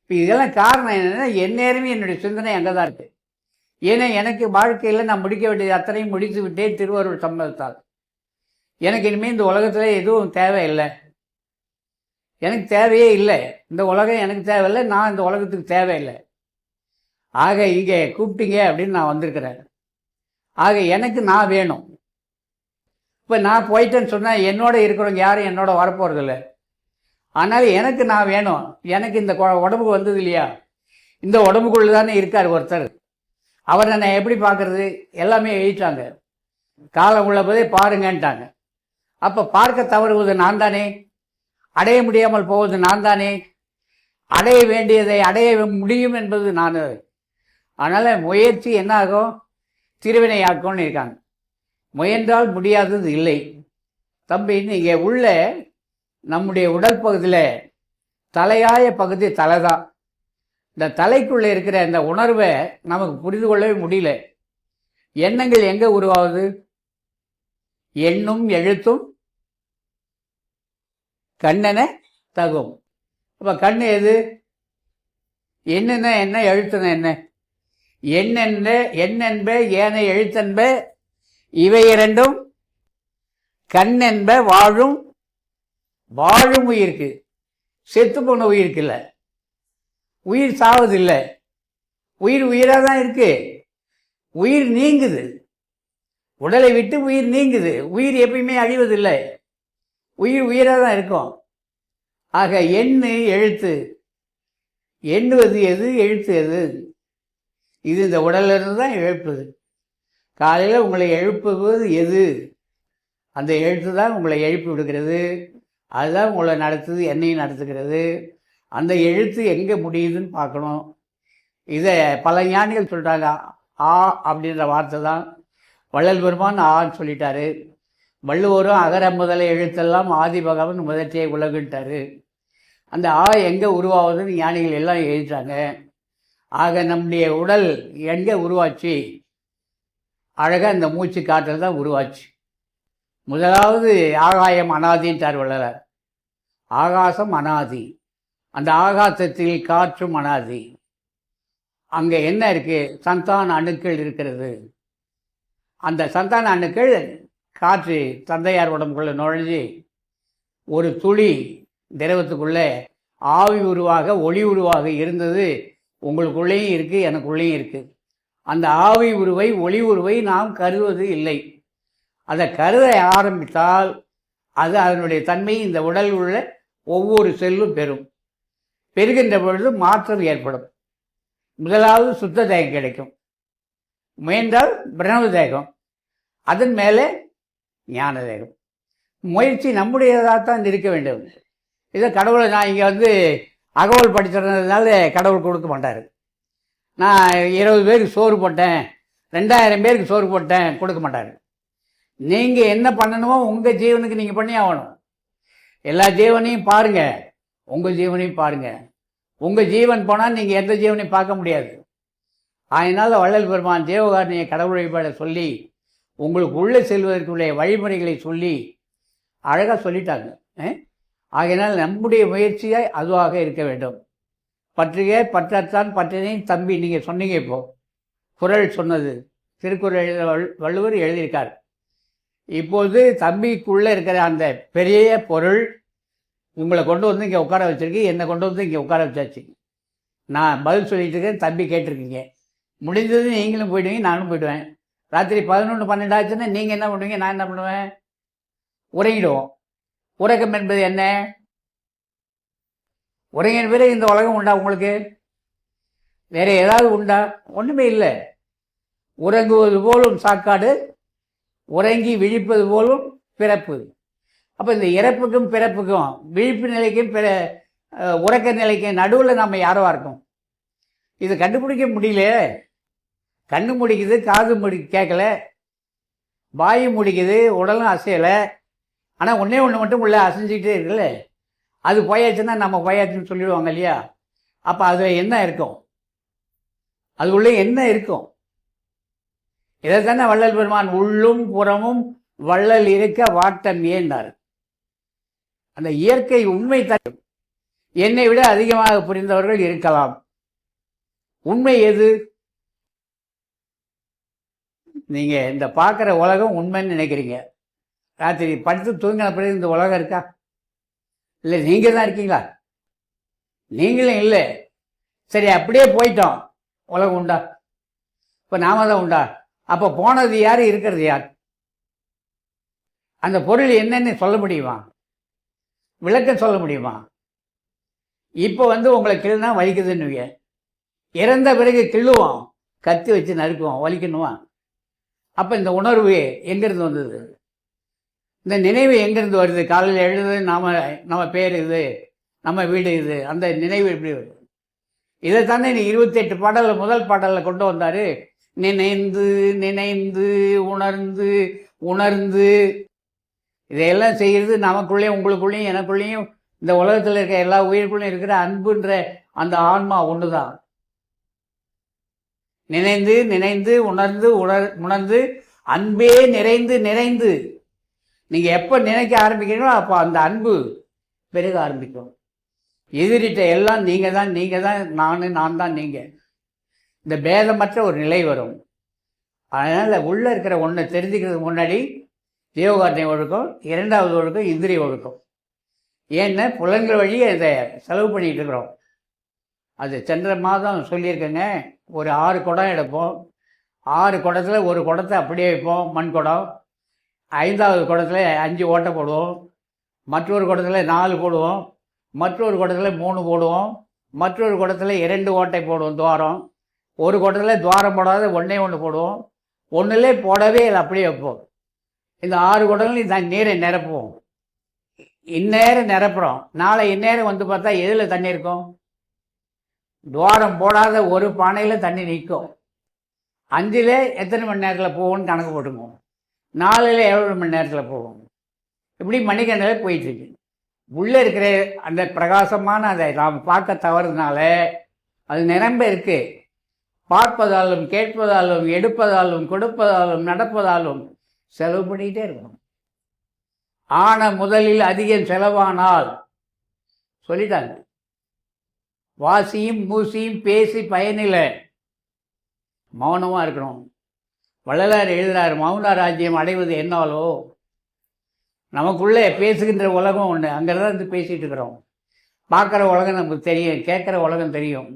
இப்போ இதெல்லாம் காரணம் என்னென்னா, எந்நேரமே என்னுடைய சிந்தனை அங்கே தான் இருக்குது. ஏன்னா எனக்கு வாழ்க்கையில் நான் முடிக்க வேண்டியது அத்தனையும் முடித்து விட்டேன் திருவருள் சம்மதத்தால். எனக்கு இனிமேல் இந்த உலகத்தில் எதுவும் தேவையில்லை. எனக்கு தேவையே இல்லை. இந்த உலகம் எனக்கு தேவையில்லை, நான் இந்த உலகத்துக்கு தேவையில்லை. ஆக இங்கே கூப்பிட்டீங்க அப்படின்னு நான் வந்திருக்கிறேன். ஆக எனக்கு நான் வேணும். இப்போ நான் போயிட்டேன்னு சொன்னால் என்னோட இருக்கிறவங்க யாரும் என்னோட வரப்போகிறதில்ல. ஆனால் எனக்கு நான் வேணும், எனக்கு இந்த உடம்புக்கு வந்தது இல்லையா, இந்த உடம்புக்குள்ளே தானே இருக்கார் ஒருத்தர், அவரை நான் எப்படி பார்க்கறது? எல்லாமே எழுதிட்டாங்க, காலம் உள்ள போதே பாருங்கன்ட்டாங்க. அப்போ பார்க்க தவறுவது நான் தானே, அடைய முடியாமல் போவது நான் தானே, அடைய வேண்டியதை அடைய முடியும் என்பது நான். அதனால் முயற்சி என்ன ஆகும்? திருவினை ஆக்கும்னு இருக்காங்க. முயன்றால் முடியாதது இல்லை. தம்பி, நீங்கள் உள்ள நம்முடைய உடல் பகுதியில் தலையாய பகுதி தலை தான். இந்த தலைக்குள்ளே இருக்கிற இந்த உணர்வை நமக்கு புரிந்து கொள்ளவே முடியல. எண்ணங்கள் எங்கே உருவாகுது? எண்ணும் எழுத்தும் கண்ணென தகும். அப்போ கண் எது? எண்ணுன என்ன, எழுத்துன என்ன? எண்ணென்ப ஏனை எழுத்தென்ப இவை இரண்டும் கண் என்ப வாழும் உயிருக்கு. செத்து போன உயிருக்கு இல்லை, உயிர் சாவதில்லை, உயிர் உயிராக தான் இருக்கு. உயிர் நீங்குது, உடலை விட்டு உயிர் நீங்குது. உயிர் எப்பயுமே அழிவதில்லை, உயிர் உயிராக தான் இருக்கும். ஆக எண்ணு எழுத்து, எண்ணுவது எது, எழுத்து எது? இது இந்த உடலிருந்து தான் எழுப்புது. காலையில் உங்களை எழுப்புவது எது? அந்த எழுத்து தான் உங்களை எழுப்பி விடுகிறது. அதுதான் உங்களை நடத்துது, என்னையும் நடத்துகிறது. அந்த எழுத்து எங்கே முடியுதுன்னு பார்க்கணும். இதை பல ஞானிகள் சொல்கிறாங்க. ஆ அப்படின்ற வார்த்தை தான் வள்ளல் பெருமான் ஆன்னு சொல்லிட்டாரு. வள்ளுவரும் அகர முதல எழுத்தெல்லாம் ஆதி பகவன் முதற்றே உலகுன்ட்டாரு. அந்த ஆ எங்கே உருவாகுதுன்னு ஞானிகள் எல்லாம் எழுதிட்டாங்க. ஆக நம்முடைய உடல் எங்கே உருவாச்சு? அழகாக இந்த மூச்சு காற்றல் தான் உருவாச்சு. முதலாவது ஆகாயம் அனாதின்ட்டார் வள்ளலார். ஆகாசம் அனாதி, அந்த ஆகாசத்தில் காற்றும் அனாதி. அங்கே என்ன இருக்குது? சந்தான அணுக்கள் இருக்கிறது. அந்த சந்தான அணுக்கள் காற்று தந்தையார் உடம்புக்குள்ளே நுழைஞ்சி ஒரு துளி திரவத்துக்குள்ளே ஆவி உருவாக ஒளி உருவாக இருந்தது. உங்களுக்குள்ளேயும் இருக்குது, எனக்குள்ளேயும் இருக்குது. அந்த ஆவி உருவை ஒளி உருவை நாம் கருவது இல்லை. அதை கருத ஆரம்பித்தால் அது அதனுடைய தன்மை இந்த உடல் உள்ள ஒவ்வொரு செல்லும் பெறும். பெறுகின்ற பொழுது மாற்றம் ஏற்படும். முதலாவது சுத்த தேகம் கிடைக்கும், முயன்றால் பிரணவ தேகம், அதன் மேலே ஞான தேகம். முயற்சி நம்முடையதாகத்தான் இருக்க வேண்டும். இதை கடவுளை நான் இங்கே அகவல் படிச்சிருந்ததுனால கடவுள் கொடுக்க மாட்டார். நான் 20 பேருக்கு சோறு போட்டேன், 2000 பேருக்கு சோறு போட்டேன், கொடுக்க மாட்டார். நீங்கள் என்ன பண்ணணுமோ உங்கள் ஜீவனுக்கு நீங்கள் பண்ணி ஆகணும். எல்லா ஜீவனையும் பாருங்கள், உங்கள் ஜீவனையும் பாருங்கள். உங்கள் ஜீவன் போனால் நீங்கள் எந்த ஜீவனையும் பார்க்க முடியாது. அதனால் வள்ளல் பெருமான் ஜீவகாரணியை கடவுள் வழிபாட சொல்லி உங்களுக்கு உள்ளே செல்வதற்குரிய வழிமுறைகளை சொல்லி அழகாக சொல்லிட்டாங்க. ஆகையினால் நம்முடைய முயற்சியை அதுவாக இருக்க வேண்டும். பற்றுக பற்றத்தான் பற்றினை தம்பி, நீங்கள் சொன்னீங்க. இப்போது குறள் சொன்னது, திருக்குறள் வள்ளுவர் எழுதியிருக்கார். இப்போது தம்பிக்குள்ளே இருக்கிற அந்த பெரிய பொருள் உங்களை கொண்டு வந்து இங்கே உட்கார வச்சுருக்கு, என்னை கொண்டு வந்து இங்கே உட்கார வச்சாச்சு. நான் பதில் சொல்லிட்டு இருக்கேன், தம்பி கேட்டிருக்கீங்க. முடிஞ்சது நீங்களும் போயிடுவீங்க, நானும் போயிடுவேன். ராத்திரி 11, 12 ஆச்சுன்னா நீங்கள் என்ன பண்ணுவீங்க, நான் என்ன பண்ணுவேன்? உறங்கிடுவோம். உறக்கம் என்பது என்ன? உறங்கின பிறகு இந்த உலகம் உண்டா உங்களுக்கு? வேறு ஏதாவது உண்டா? ஒன்றுமே இல்லை. உறங்குவது போலும் சாக்காடு, உறங்கி விழிப்பது போலும் பிறப்பு. அப்போ இந்த இறப்புக்கும் பிறப்புக்கும் விழிப்பு நிலைக்கும் உறக்க நிலைக்கும் நடுவில் நம்ம யாரோ இருக்கோம். இது கண்டுபிடிக்க முடியல. கண்ணு முடிக்குது, காது கேட்கல, வாயு முடிக்குது, உடலும் அசையலை. ஆனால் ஒன்றே ஒன்று மட்டும் உள்ள அசைஞ்சிக்கிட்டே இருக்குல்ல, அது போயாச்சுன்னா நம்ம போயாச்சுன்னு சொல்லிடுவாங்க இல்லையா? அப்போ அது என்ன இருக்கும்? அது உள்ளே என்ன இருக்கும்? இதைத்தானே வள்ளல் பெருமான் உள்ளும் புறமும் வள்ளல் இருக்க வாட்டம் ஏன்னார். அந்த இயற்கை உண்மை தரும். என்னை விட அதிகமாக புரிந்தவர்கள் இருக்கலாம். உண்மை எது? நீங்கள் இந்த பார்க்குற உலகம் உண்மைன்னு நினைக்கிறீங்க. ராத்திரி படுத்து தூங்கின பிறகு இந்த உலகம் இருக்கா? இல்லை, நீங்கள் தான் இருக்கீங்களா? நீங்களும் இல்லை. சரி, அப்படியே போயிட்டோம், உலகம் உண்டா? இப்போ நாம தான் உண்டா? அப்போ போனது யார், இருக்கிறது யார்? அந்த பொருள் என்னன்னு சொல்ல முடியுமா? விளக்கம் சொல்ல முடியுமா? இப்போ வந்து உங்களை கிள்ளுனா வலிக்குதுன்னுவீங்க. இறந்த பிறகு கிள்ளுவோம், கத்தி வச்சு நறுக்குவோம், வலிக்கணுவான். அப்போ இந்த உணர்வு எங்கேருந்து வந்தது? இந்த நினைவு எங்கேருந்து வருது? காலையில் எழுது நம்ம பேர் இது, நம்ம வீடு இது, அந்த நினைவு எப்படி வருது? இதை தானே நீ 28 பாடலில் முதல் பாடலில் கொண்டு வந்தார். நினைந்து நினைந்து உணர்ந்து உணர்ந்து இதையெல்லாம் செய்கிறது நமக்குள்ளேயும் உங்களுக்குள்ளேயும் எனக்குள்ளேயும் இந்த உலகத்தில் இருக்க எல்லா உயிருக்குள்ளேயும் இருக்கிற அன்புன்ற அந்த ஆன்மா ஒன்று தான். நினைந்து நினைந்து உணர்ந்து உணர்ந்து அன்பே நிறைந்து நிறைந்து நீங்கள் எப்போ நினைக்க ஆரம்பிக்கிறீங்களோ அப்போ அந்த அன்பு பெருக ஆரம்பிக்கும். எதிரிட்ட எல்லாம் நீங்கள் தான் நான் தான் நீங்கள். இந்த பேதமற்ற ஒரு நிலை வரும். அதனால் உள்ளே இருக்கிற ஒன்றை தெரிஞ்சுக்கிறதுக்கு முன்னாடி ஜீவகாரணை ஒழுக்கம், இரண்டாவது ஒழுக்கம் இந்திரிய ஒழுக்கம். ஏன்னா புலன்கள் வழியே இதை செலவு பண்ணிகிட்டு இருக்கிறோம். அது சென்ற மாதம் சொல்லியிருக்கேங்க. ஒரு 6 குடம் எடுப்போம். 6 குடத்தில் ஒரு குடத்தை அப்படியே வைப்போம், மண் குடம். 5வது குடத்தில் 5 ஓட்டை போடுவோம். மற்றொரு குடத்தில் 4 போடுவோம். மற்றொரு குடத்தில் 3 போடுவோம். மற்றொரு குடத்தில் 2 ஓட்டை போடுவோம், துவாரம். ஒரு குடத்தில் துவாரம் போடாத ஒன்று போடுவோம். ஒன்றுலே போடவே இல்லை, அப்படியே வைப்போம். இந்த 6 குடங்களையும் நீரை நிரப்புவோம். இந்நேரம் நிரப்புகிறோம். நாளை இந்நேரம் வந்து பார்த்தா எதில் தண்ணி இருக்கும்? துவாரம் போடாத ஒரு பானையில் தண்ணி நிற்கும். 5ல் எத்தனை மணி நேரத்தில் போகும்னு கணக்கு போட்டுக்குவோம். 4ல் எவ்வளோ மணி நேரத்தில் போகும்? இப்படி மணிக்கணக்கில் போயிட்டுருக்கு. உள்ளே இருக்கிற அந்த பிரகாசமான அதை நாம் பார்க்க தவறுனால அது நிரம்ப இருக்குது. பார்ப்பதாலும் கேட்பதாலும் எடுப்பதாலும் கொடுப்பதாலும் நடப்பதாலும் செலவு பண்ணிக்கிட்டே இருக்கணும். ஆன முதலில் அதிகம் செலவானால் சொல்லிட்டாங்க. வாசியும் மூசியும் பேசி பயனில்லை, மௌனமாக இருக்கணும். வள்ளலார் எழுதுகிறார், மௌன ராஜ்யம் அடைவது என்னாலோ. நமக்குள்ளே பேசுகின்ற உலகம் ஒன்று, அங்கே தான் இருந்து பேசிகிட்டு இருக்கிறோம். பார்க்குற உலகம் நமக்கு தெரியும், கேட்குற உலகம் தெரியும்.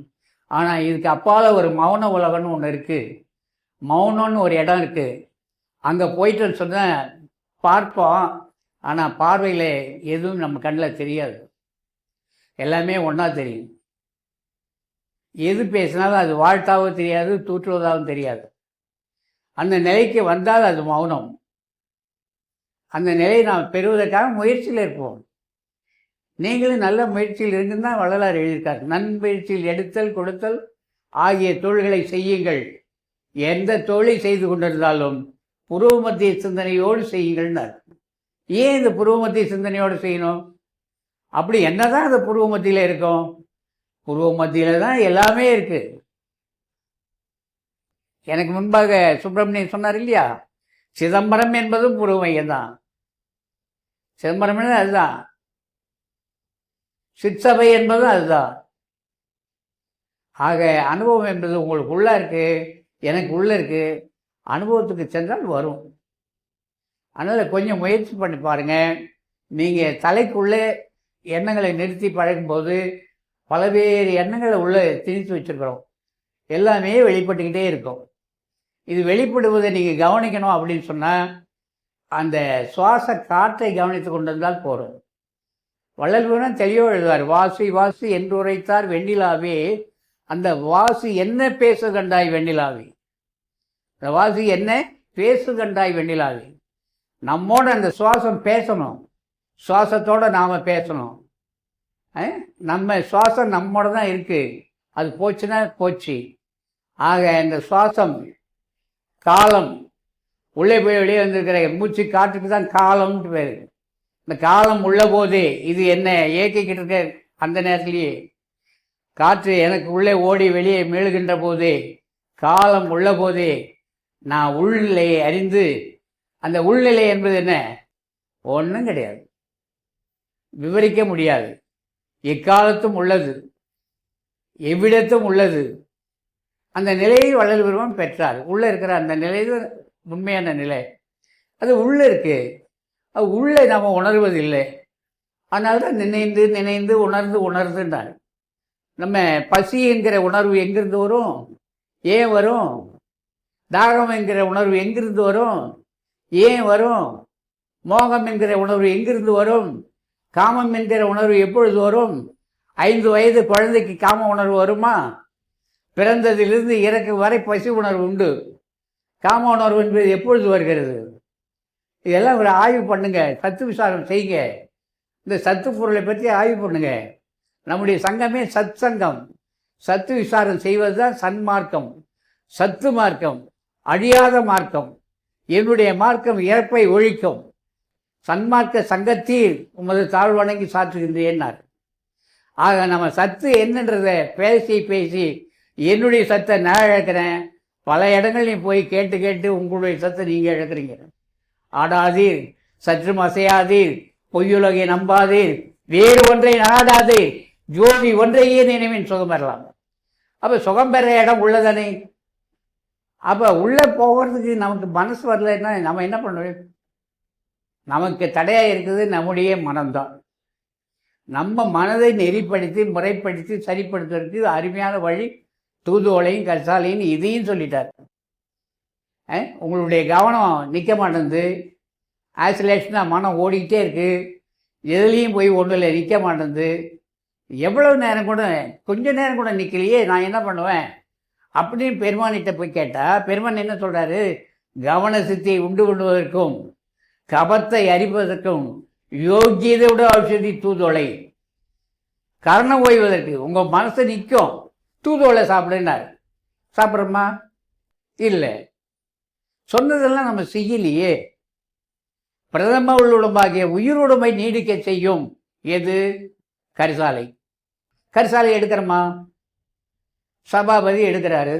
ஆனால் இதுக்கு அப்பால் ஒரு மௌன உலகம்னு ஒன்று இருக்குது. மௌனம்னு ஒரு இடம் இருக்குது. அங்கே போயிட்டு சொன்னால் பார்ப்போம், ஆனால் பார்வையில் எதுவும் நம்ம கண்ணில் தெரியாது. எல்லாமே ஒன்றா தெரியும். எது பேசினாலும் அது வாழ்த்தாகவும் தெரியாது, தூற்றுவதாகவும் தெரியாது. அந்த நிலைக்கு வந்தால் அது மௌனம். அந்த நிலையை நாம் பெறுவதற்காக முயற்சியில் இருப்போம். நீங்களும் நல்ல முயற்சியில் இருக்குன்னு தான் வள்ளலார் எழுதியிருக்கார். நன்முயற்சியில் எடுத்தல் கொடுத்தல் ஆகிய தொழில்களை செய்யுங்கள். எந்த தொழிலை செய்து கொண்டிருந்தாலும் புருவ மத்திய சிந்தனையோடு செய்யுங்கள்னார். ஏன் இந்த புருவ மத்திய சிந்தனையோடு செய்யணும்? அப்படி என்னதான் அந்த புருவ மத்தியில் இருக்கும்? புருவ மத்தியில் தான் எல்லாமே இருக்குது. எனக்கு முன்பாக சுப்பிரமணியன் சொன்னார் இல்லையா, சிதம்பரம் என்பதும் புருவ மையம்தான். சிதம்பரம் அதுதான். சிற்சபை என்பதும் அதுதான். ஆக அனுபவம் என்பது உங்களுக்கு உள்ளே இருக்குது, எனக்கு உள்ளே இருக்குது. அனுபவத்துக்கு சென்றால் வரும். அதனால் கொஞ்சம் முயற்சி பண்ணி பாருங்கள். நீங்கள் தலைக்குள்ளே எண்ணங்களை நிறுத்தி பழகும்போது பலவேறு எண்ணங்களை உள்ளே திணித்து வச்சுருக்கிறோம். எல்லாமே வெளிப்பட்டுக்கிட்டே இருக்கும். இது வெளிப்படுவதை நீங்கள் கவனிக்கணும் அப்படின்னு சொன்னால் அந்த சுவாச காற்றை கவனித்து கொண்டிருந்தால் போதும். வள்ளல்வன் தெளிவாக எழுதுவார், வாசி வாசி என்று உரைத்தார் வெண்ணிலாவே, அந்த வாசி என்ன பேசு கண்டாய் வெண்ணிலாவே. அந்த வாசி என்ன பேசு கண்டாய் வெண்ணிலாவே. நம்மோட அந்த சுவாசம் பேசணும், சுவாசத்தோடு நாம் பேசணும். நம்ம சுவாசம் நம்மோட தான் இருக்குது, அது போச்சுன்னா போச்சு. ஆக இந்த சுவாசம் காலம், உள்ளே போய் வெளியே வந்திருக்கிற மூச்சு காற்றுக்கு தான் காலம்னு பேர். இந்த காலம் உள்ள போதே இது என்ன இயக்கிக்கிட்டு இருக்க, அந்த நேரத்திலேயே காற்று எனக்கு உள்ளே ஓடி வெளியே மீளுகின்ற போதே, காலம் உள்ள போதே நான் உள்நிலையை அறிந்து, அந்த உள்நிலை என்பது என்ன? ஒன்றும் கிடையாது, விவரிக்க முடியாது. எக்காலத்தும் உள்ளது, எவ்விடத்தும் உள்ளது. அந்த நிலையை வள்ளல் பெருமான் பெற்றார். உள்ளே இருக்கிற அந்த நிலை உண்மையான நிலை, அது உள்ளே இருக்குது. அது உள்ளே நாம் உணர்வதில்லை. அதனால தான் நினைந்து நினைந்து உணர்ந்து உணர்ந்துன்றார். நம்ம பசி என்கிற உணர்வு எங்கிருந்து வரும்? ஏன் வரும்? தாகம் என்கிற உணர்வு எங்கிருந்து வரும்? ஏன் வரும்? மோகம் என்கிற உணர்வு எங்கிருந்து வரும்? காமம் என்கிற உணர்வு எப்பொழுது வரும்? 5 வயது குழந்தைக்கு காம உணர்வு வருமா? பிறந்ததிலிருந்து இறக்கும் வரை பசி உணர்வு உண்டு. காம உணர்வு என்பது எப்பொழுது வருகிறது? இதெல்லாம் ஒரு ஆய்வு பண்ணுங்க, சத்து விசாரம் செய்யுங்க. இந்த சத்து பொருளை பற்றி ஆய்வு பண்ணுங்க. நம்முடைய சங்கமே சத் சங்கம். சத்து விசாரம் செய்வது தான் சன்மார்க்கம், சத்து மார்க்கம், அழியாத மார்க்கம். என்னுடைய மார்க்கம் இறப்பை ஒழிக்கும். சன்மார்க்க சங்கத்தில் உமது தாழ்வணங்கி சாற்றுகின்றேன்னார். ஆக நம்ம சத்து என்னன்றதை பேசி பேசி என்னுடைய சத்தை நான் இழக்கிறேன். பல இடங்கள்லையும் போய் கேட்டு கேட்டு உங்களுடைய சத்தை நீங்கள் இழக்கிறீங்க. ஆடாதீர், சற்றும் அசையாதீர், பொய்யுலகை நம்பாதீர், வேறு ஒன்றை நாடாதீர், ஜோதி ஒன்றையே நினைவின் சுகம் பெறலாம். அப்போ சுகம் பெற இடம் உள்ளதானே? அப்போ உள்ளே போகிறதுக்கு நமக்கு மனசு வரலைன்னா நம்ம என்ன பண்ணுவோம்? நமக்கு தடையாக இருக்குது நம்முடைய மனம்தான். நம்ம மனதை நெறிப்படுத்தி முறைப்படுத்தி சரிப்படுத்துறதுக்கு அருமையான வழி தூதுவளையும் கரிசாலையும் இதையும் சொல்லிட்டார். உங்களுடைய கவனம் நிற்க மாட்டேங்குது, ஆசிலேஷனாக மனம் ஓடிக்கிட்டே இருக்குது, எதுலேயும் போய் ஒன்றில் நிற்க மாட்டேங்குது. எவ்வளவு நேரம் கூட கொஞ்சம் நேரம் கூட நிற்கலையே, நான் என்ன பண்ணுவேன் அப்படின்னு பெருமானிட்ட போய் கேட்டால் பெருமான் என்ன சொல்கிறாரு? கவன சித்தியை உண்டு பண்ணுவதற்கும் கபத்தை அறிவதற்கும் யோகியதை விட ஔஷதி தூதுவளை. கரணம் ஓய்வதற்கு உங்கள் மனசை நிற்கும், தூதுவளை சாப்பிடுனார். சாப்பிட்றோமா? இல்லை. சொன்னதெல்லாம் நம்ம செய்யலையே. பிரதம உள்ளுடம்பாகிய உயிருடைமை நீடிக்க செய்யும் எது? கரிசாலை. கரிசாலை எடுக்கிறோமா? சபாபதி எடுக்கிறாரு.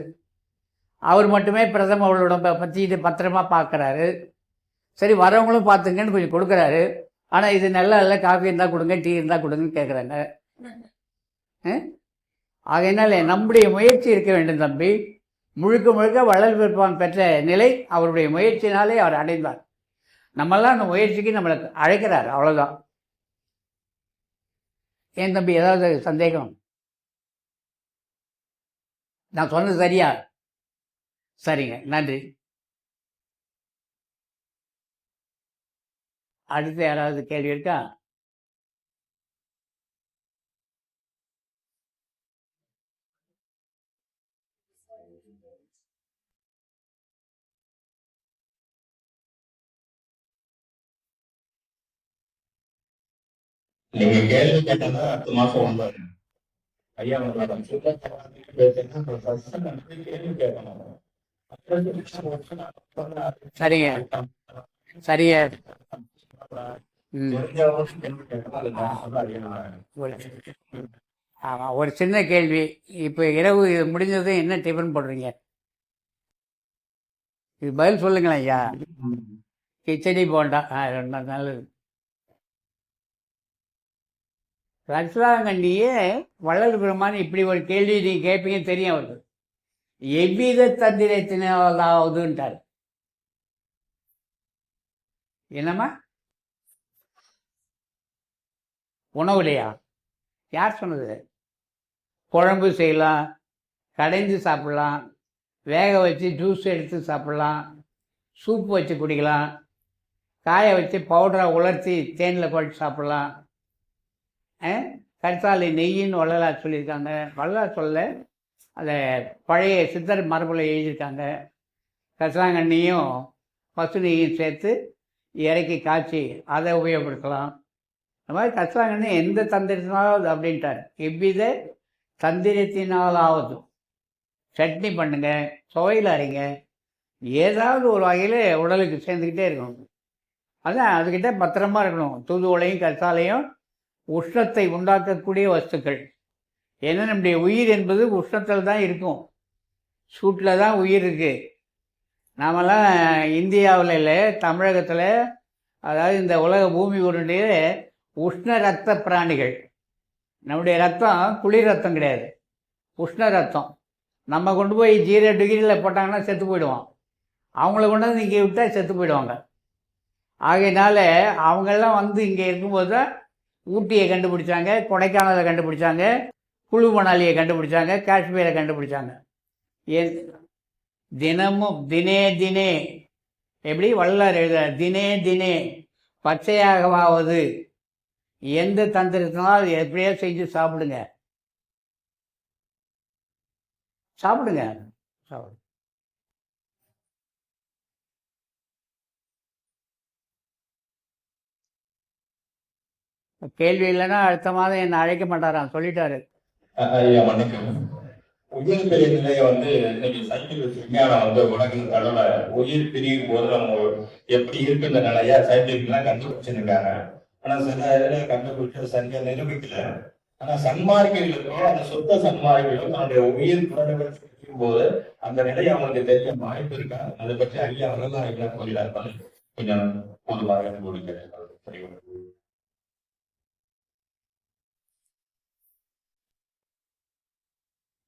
அவர் மட்டுமே பிரதம உள்ளுடம்பை பற்றி இது பத்திரமா பார்க்குறாரு. சரி, வரவங்களும் பார்த்துங்கன்னு கொஞ்சம் கொடுக்குறாரு. ஆனால் இது நல்லா இல்லை, காஃபி இருந்தால் கொடுங்க, டீ இருந்தால் கொடுங்கன்னு கேட்குறாங்க. ஆகையினால நம்முடைய முயற்சி இருக்க வேண்டும் தம்பி. முழுக்க முழுக்க வள்ளல் பெருமான் பெற்ற நிலை அவருடைய முயற்சினாலே அவர் அடைந்தார். நம்மெல்லாம் அந்த முயற்சிக்கு நம்மளை அழைக்கிறார், அவ்வளோதான். ஏன் தம்பி, ஏதாவது சந்தேகம்? நான் சொன்னது சரியா? சரிங்க, நன்றி. அடுத்து யாராவது கேள்வி இருக்கா? நீங்க கேள்வி கேட்டதா அடுத்த மாசம் வந்தாரு ஐயா சரிங்க, சரிங்க. ஆமாம், ஒரு சின்ன கேள்வி. இப்போ இரவு இது முடிஞ்சதும் என்ன டிஃபன் போடுறீங்க? இது பதில் சொல்லுங்களேன் ஐயா. கிச்சடி போண்டா. ரொம்ப நல்லது. ரக்ஷாங்கண்டியே வள்ளல் பெருமான் இப்படி ஒரு கேள்வி நீங்கள் கேட்பீங்க தெரியும் அவருக்கு. எவ்வித தந்திரத்தினாவதுன்ட்டார். என்னம்மா? உணவுலையா? யார் சொன்னது? குழம்பு செய்யலாம், கடைஞ்சி சாப்பிட்லாம், வேக வச்சு ஜூஸ் எடுத்து சாப்பிட்லாம், சூப்பு வச்சு குடிக்கலாம், காய வச்சு பவுடராக உலர்த்தி தேனில் குழச்சி சாப்பிட்லாம். கரிசாலை நெய்யின்னு வள்ளலார் சொல்லியிருக்காங்க. வள்ளலார் சொல்ல அதை பழைய சித்தர் மரபில் எழுதியிருக்காங்க. கரிசாங்கண்ணியும் பசு நெய்யும் சேர்த்து இறக்கி காய்ச்சி அதை உபயோகப்படுத்தலாம். அந்த மாதிரி கரிசாங்கண்ணி எந்த தந்திரத்தினாலாவது அப்படின்ட்டார். எவ்வித தந்திரத்தினாலாவது சட்னி பண்ணுங்க, சுவையில் அரைங்க, ஏதாவது ஒரு வகையில் உடலுக்கு சேர்ந்துக்கிட்டே இருக்கணும். அதான் அதுக்கிட்ட பத்திரமா இருக்கணும். தூதுவளையும் கரிசாலையும் உஷ்ணத்தை உண்டாக்கக்கூடிய வஸ்துக்கள். ஏன்னா நம்முடைய உயிர் என்பது உஷ்ணத்தில் தான் இருக்கும், சூட்டில் தான் உயிர் இருக்குது. நாமெல்லாம் இந்தியாவில் இல்லை, தமிழகத்தில், அதாவது இந்த உலக பூமி உருண்டைய உஷ்ண ரத்த பிராணிகள். நம்முடைய ரத்தம் குளிர் ரத்தம் கிடையாது, உஷ்ண ரத்தம். நம்ம கொண்டு போய் 0 டிகிரியில் போட்டாங்கன்னா செத்து போயிடுவோம். அவங்கள கொண்டு வந்து இங்கே விட்டால் செத்து போயிடுவாங்க. ஆகையினால அவங்கெல்லாம் வந்து இங்கே இருக்கும்போது தான் ஊட்டியை கண்டுபிடிச்சாங்க, கொடைக்கானலை கண்டுபிடிச்சாங்க, குழு மணாலியை கண்டுபிடிச்சாங்க, காஷ்மீரை கண்டுபிடிச்சாங்க. ஏன் தினமும் தினே தினே, எப்படி வள்ளலார் எழுதுறார், தினே தினே பச்சையாகவாவது எந்த தந்திரத்தினாலும் அது எப்படியோ செஞ்சு சாப்பிடுங்க. சாப்பிடுங்க. சாப்பிடுங்க. கேள்வி இல்லைன்னா அடுத்த மாதம் என்னை அழைக்க மாட்டாராம், சொல்லிட்டாரு. ஐயா மன்னிக்கவும். உயிர் பிரி நிலையை வந்து இன்னைக்கு சயின்டிபிக் விஞ்ஞானம் வந்து உலகின் கடவுள உயிர் பிரியும் போது நம்ம எப்படி இருக்குன்ற நிலைய சயின்டிபிக்லாம் கண்டுபிடிச்சிருக்காங்க. ஆனா சில இதுல கண்டுபிடிச்ச சரியா நிரூபிக்கல. ஆனா சன்மார்க்கிகளுக்கும் அந்த சுத்த சன்மார்க்கிகளும் தன்னுடைய உயிர் பிரியும் போது அந்த நிலையை அவங்களுக்கு தெரிய வாய்ப்பு இருக்கா? அதை பற்றி ஐயா வரலாறு கூறினார்கள். கொஞ்சம் பொதுவாக கொடுக்கிறேன்.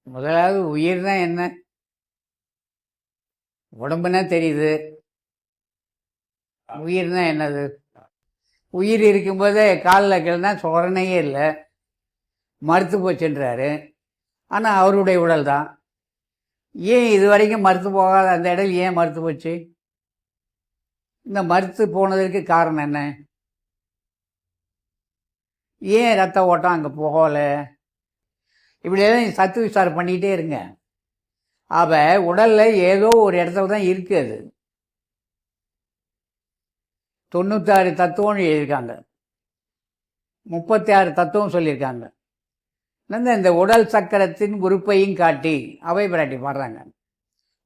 முதலாவது உயிர்னா என்ன? உடம்புனா தெரியுது. உயிர்னா என்னது? உயிர் இருக்கும்போதே காலில் கிழனா சொரணையே இல்லை, மறுத்து போச்சுன்றாரு. ஆனால் அவருடைய உடல் தான். ஏன் இது வரைக்கும் மறுத்து போகாத அந்த இடம் ஏன் மறுத்து போச்சு? இந்த மறுத்து போனதற்கு காரணம் என்ன? ஏன் ரத்த ஓட்டம் அங்கே போகலை? இப்படியெல்லாம் சத்து விசாரம் பண்ணிக்கிட்டே இருங்க. உடலில் ஏதோ ஒரு இடத்துல தான் இருக்குது. அது 96 தத்துவம் எழுதியிருக்காங்க, 36 தத்துவம் சொல்லியிருக்காங்க. இந்த உடல் சக்கரத்தின் உறுப்பையும் காட்டி அவை பிராட்டி பாடுறாங்க.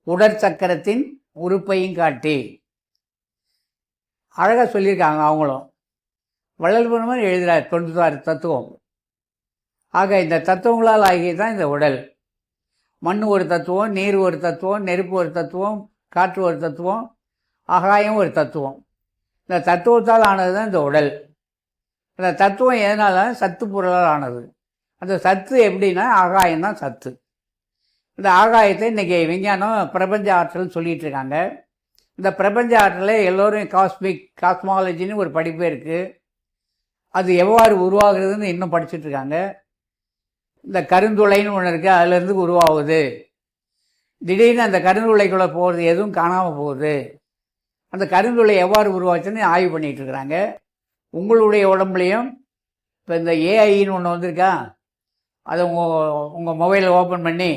உடற்சக்கரத்தின் உறுப்பையும் காட்டி அழகாக சொல்லியிருக்காங்க. அவங்களும் வள்ளல் பெருமான் எழுதுகிறார் 96 தத்துவம். ஆக இந்த தத்துவங்களால் ஆகிய தான் இந்த உடல். மண் ஒரு தத்துவம், நீர் ஒரு தத்துவம், நெருப்பு ஒரு தத்துவம், காற்று ஒரு தத்துவம், ஆகாயம் ஒரு தத்துவம். இந்த தத்துவத்தால் ஆனது தான் இந்த உடல். இந்த தத்துவம் எதனால? சத்து பொருளால் ஆனது. அந்த சத்து எப்படின்னா ஆகாயம்தான் சத்து. இந்த ஆகாயத்தை இன்றைக்கி விஞ்ஞானம் பிரபஞ்ச ஆற்றல் சொல்லிகிட்டு இருக்காங்க. இந்த பிரபஞ்ச ஆற்றலை எல்லோரும் காஸ்மாலஜின்னு ஒரு படிப்பே இருக்குது. அது எவ்வாறு உருவாகுறதுன்னு இன்னும் படிச்சுட்ருக்காங்க. இந்த கருந்துளைன்னு ஒன்று இருக்குது, அதுலேருந்து உருவாகுது. திடீர்னு அந்த கருந்துளைக்குள்ளே போகிறது எதுவும் காணாமல் போகுது. அந்த கருந்துளை எவ்வாறு உருவாச்சுன்னு ஆய்வு பண்ணிகிட்டு இருக்கிறாங்க. உங்களுடைய உடம்புலையும் இப்போ இந்த ஏஐன்னு ஒன்று வந்திருக்கா, அதை உங்கள் மொபைலை ஓப்பன் பண்ணி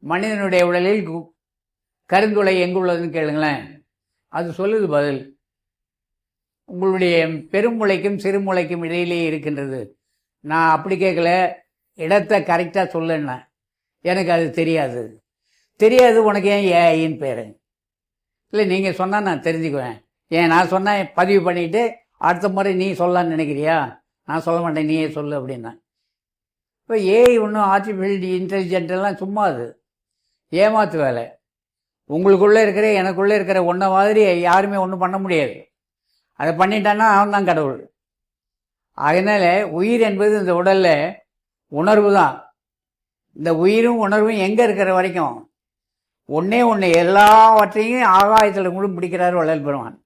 மனிதனுடைய உடலில் கருந்துளை எங்குள்ளதுன்னு கேளுங்களேன், அது சொல்லுது பதில். உங்களுடைய பெருமுளைக்கும் சிறுமுளைக்கும் இடையிலேயே இருக்கின்றது. நான் அப்படி கேட்கல, இடத்தை கரெக்டாக சொல்லுன்னா. எனக்கு அது தெரியாது. உனக்கு ஏன் ஏஐன்னு பேர்? இல்லை, நீங்கள் சொன்னால் நான் தெரிஞ்சுக்குவேன். ஏன் நான் சொன்னால் பதிவு பண்ணிவிட்டு அடுத்த முறை நீ சொல்லலான்னு நினைக்கிறியா? நான் சொல்ல மாட்டேன், நீயே சொல்லு அப்படின்னா. இப்போ ஏஐ ஒன்றும் ஆர்டிஃபிஷியல் இன்டெலிஜென்ட்லாம் சும்மா அது ஏமாத்து வேலை. உங்களுக்குள்ளே இருக்கிற எனக்குள்ளே இருக்கிற ஒன்றை மாதிரி யாருமே ஒன்றும் பண்ண முடியாது. அதை பண்ணிட்டான்னா அவன் தான் கடவுள். அதனால் உயிர் என்பது இந்த உடலில் உணர்வு தான். இந்த உயிரும் உணர்வும் எங்கே இருக்கிற வரைக்கும் ஒன்றே ஒன்று, எல்லாவற்றையும் ஆகாயத்தில் கொண்டு முடிக்கிறார் வள்ளல் பெருமான்.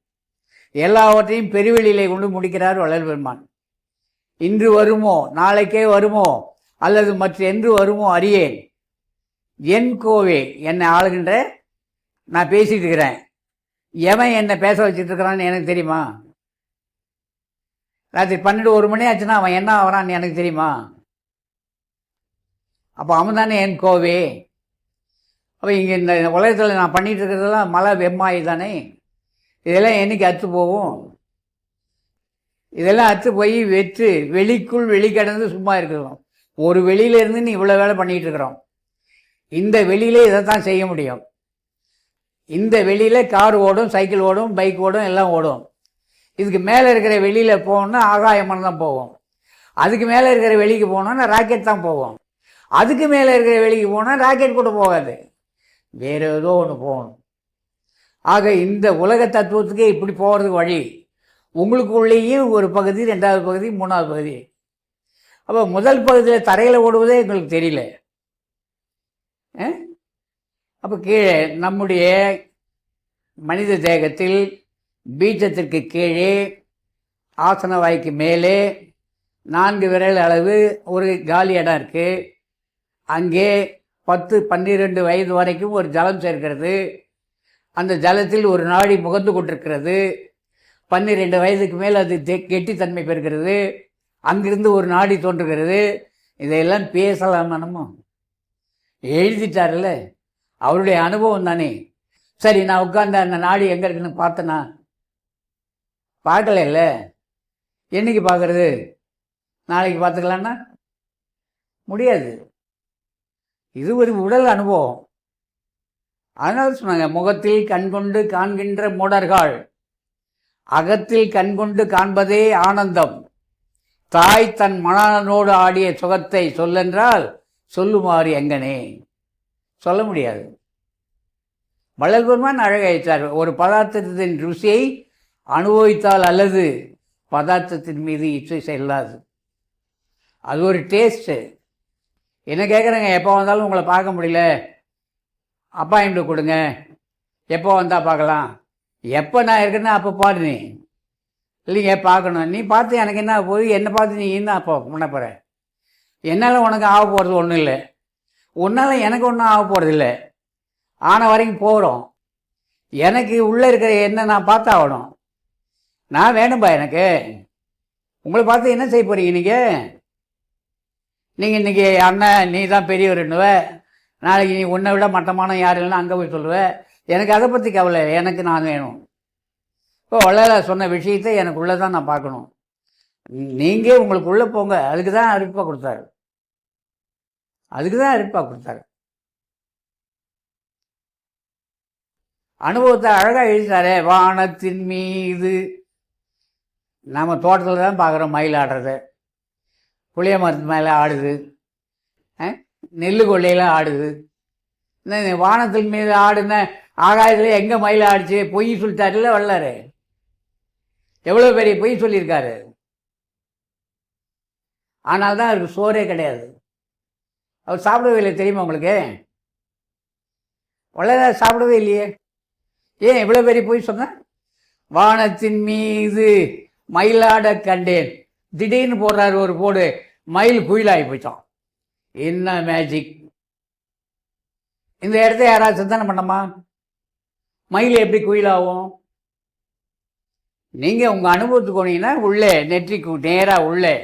எல்லாவற்றையும் பெருவெளியிலே கொண்டு முடிக்கிறார் வள்ளல் பெருமான். இன்று வருமோ, நாளைக்கே வருமோ, அல்லது மற்ற என்று வருமோ அறியேன். என் கோவே என்னை ஆளுகின்ற நான் பேசிகிட்டு இருக்கிறேன். எவன் என்னை பேச வச்சுட்டு இருக்கிறான்னு எனக்கு தெரியுமா? ராத்திரி 12-1 மணி ஆச்சுன்னா அவன் என்ன ஆகிறான்னு எனக்கு தெரியுமா? அப்போ அவன் தானே என் கோவே. அப்போ இங்கே இந்த உலகத்தில் நான் பண்ணிகிட்டு இருக்கிறதெல்லாம் மழை வெம்மாயி தானே. இதெல்லாம் என்றைக்கு அத்து போகும்? இதெல்லாம் அத்து போய் வெளிக்குள் வெளி கடந்து சும்மா இருக்கிறோம். ஒரு வெளியிலேருந்து நீ இவ்வளோ வேலை பண்ணிகிட்டு இருக்கிறோம். இந்த வெளியிலே இதை தான் செய்ய முடியும். இந்த வெளியில் கார் ஓடும், சைக்கிள் ஓடும், பைக் ஓடும், எல்லாம் ஓடும். இதுக்கு மேலே இருக்கிற வெளியில் போகணுன்னா ஆகாயமாக தான் போகும். அதுக்கு மேலே இருக்கிற வெளிக்கு போகணுன்னா ராக்கெட் தான் போகும். அதுக்கு மேலே இருக்கிற வெளிக்கு போனால் ராக்கெட் கூட போகாது, வேறு ஏதோ ஒன்று போகணும். ஆக இந்த உலக தத்துவத்துக்கே இப்படி போகிறதுக்கு வழி உங்களுக்குள்ளேயும் ஒரு பகுதி, 2வது பகுதி, 3வது பகுதி. அப்போ முதல் பகுதியில் தரையில் ஓடுவதே எங்களுக்கு தெரியல. அப்போ கீழே நம்முடைய மனித தேகத்தில் பீஜத்திற்கு கீழே ஆசன வாய்க்கு மேலே 4 விரல் அளவு ஒரு காலி இடம் இருக்குது. அங்கே 10-12 வயது வரைக்கும் ஒரு ஜலம் சேர்க்கிறது. அந்த ஜலத்தில் ஒரு நாடி முகந்து கொண்டிருக்கிறது. 12 வயதுக்கு மேல் அது கெட்டித்தன்மை பெறுகிறது. அங்கிருந்து ஒரு நாடி தோன்றுகிறது. இதையெல்லாம் பேசலாமா நம்ம? எழுதிட்டார்ல, அவருடைய அனுபவம் தானே. சரி, நான் உட்கார்ந்த அந்த நாடி எங்கே இருக்குன்னு பார்த்தேனா? பார்க்கல. என்னைக்கு பார்க்கறது? நாளைக்கு பார்த்துக்கலான்னா முடியாது. இது ஒரு உடல் அனுபவம். அதனால சொன்னாங்க, முகத்தில் கண்கொண்டு காண்கின்ற மூடர்கள் அகத்தில் கண்கொண்டு காண்பதே ஆனந்தம். தாய் தன் மணாளனோடு ஆடிய சுகத்தை சொல்லென்றால் சொல்லுமாறு எங்கனே. சொல்ல முடியாது. வள்ளல் பெருமான் அழகாயிட்டார். ஒரு பதார்த்தத்தின் ருசியை அனுபவித்தால் அல்லது பதார்த்தத்தின் மீது இச்சை செல்லாது. அது ஒரு டேஸ்ட்டு. என்ன கேட்குறேங்க, எப்போ வந்தாலும் உங்களை பார்க்க முடியல, அப்பாயின்மெண்ட் கொடுங்க, எப்போ வந்தால் பார்க்கலாம். எப்போ நான் இருக்கேன்னா அப்போ பாரு. நீ இல்லைங்க பார்க்கணும். நீ பார்த்து எனக்கு என்ன போய் என்னை பார்த்து நீ என்ன அப்போ பண்ண போகிற? என்னால் உனக்கு ஆக போகிறது ஒன்றும் இல்லை, உன்னால் எனக்கு ஒன்றும் ஆக போகிறது இல்லை. ஆன வரைக்கும் போகிறோம். எனக்கு உள்ளே இருக்கிற என்ன நான் பார்த்தாகணும். நான் வேணும்பா எனக்கு. உங்களை பார்த்து என்ன செய்ய போகிறீங்க நீங்கள் இன்றைக்கி அண்ணன் நீ தான் பெரியவருன்னுவ, நாளைக்கு நீ உன்னை விட மட்டமான யார் இல்லைன்னா அங்கே போய் சொல்லுவேன். எனக்கு அதை பற்றி கவலை. எனக்கு நான் வேணும். இப்போ வள்ளலார் சொன்ன விஷயத்தை எனக்கு உள்ளே தான் நான் பார்க்கணும். நீங்கள் உங்களுக்கு உள்ளே போங்க. அதுக்கு தான் அருட்பா கொடுத்தாரு. அனுபவத்தை அழகாக எழுதிட்டாரே. வானத்தின் மீது நம்ம தோட்டத்தில் தான் பார்க்குறோம் மயில் ஆடுறத. புளிய மரத்து மேலே ஆடுது, நெல்லு கொள்ளையில் ஆடுது. இந்த வானத்தின் மீது ஆடுன ஆகாயத்தில் எங்கே மயில் ஆடிச்சு? பொய் சொல்லிட்டாருல்ல வள்ளாரு. எவ்வளோ பெரிய பொய் சொல்லியிருக்காரு. ஆனால் தான் அவருக்கு சோறே கிடையாது. அவர் சாப்பிடவே இல்லை தெரியுமா உங்களுக்கு? வள்ளலார் சாப்பிடவே இல்லையே. ஏன் இவ்வளோ பெரிய பொய் சொன்ன? வானத்தின் மீது மயிலாட கண்டேன். திடீர்னு போடுறாரு ஒரு போடு, மயில் குயிலாகி போயிட்டான். என்ன மேஜிக்! இந்த இடத்த யாராவது சிந்தனை பண்ணமா? மயில் எப்படி குயிலாகும்? நீங்கள் உங்கள் அனுபவத்துக்கு போனீங்கன்னா உள்ளே நெற்றிக்கு நேராக உள்ளே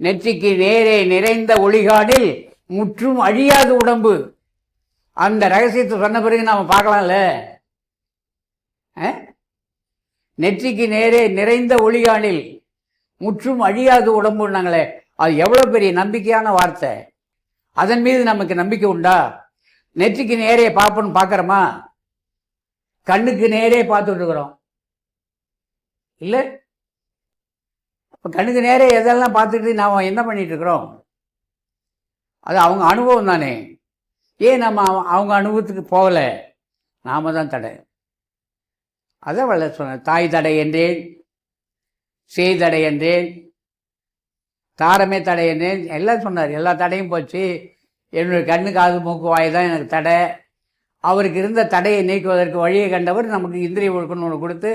நெற்றிக்கு நேரே நிறைந்த ஒளிகாடில் முற்றும் அழியாது உடம்பு. அந்த ரகசியத்தை சொன்ன பிறகு நாம் பார்க்கலாம்ல. நெற்றிக்கு நேரே நிறைந்த ஒளிகாடில் முற்றும் அழியாது உடம்புன்னாங்களே, அது எவ்வளோ பெரிய நம்பிக்கையான வார்த்தை. அதன் மீது நமக்கு நம்பிக்கை உண்டா? நெற்றிக்கு நேரே பார்ப்போன்னு பார்க்குறோமா? கண்ணுக்கு நேரே பார்த்துட்டு இருக்கிறோம் இல்லை? இப்போ கண்ணுக்கு நேரே எதெல்லாம் பார்த்துட்டு நாம் என்ன பண்ணிட்டு இருக்கிறோம்? அது அவங்க அனுபவம் தானே. ஏன் நம்ம அவங்க அனுபவத்துக்கு போகலை? நாம தான் தடை. அதான் வள்ளல் சொன்ன, தாய் தடை என்றேன், சேய் தடை என்றேன், தாரமே தடை என்றேன், எல்லாம் சொன்னார். எல்லா தடையும் போச்சு. என்னுடைய கண்ணு காது மூக்கு வாய் தான் எனக்கு தடை. அவருக்கு இருந்த தடையை நீக்குவதற்கு வழியை கண்டவர் நமக்கு இந்திரிய ஒழுக்கம்னு ஒன்று கொடுத்து,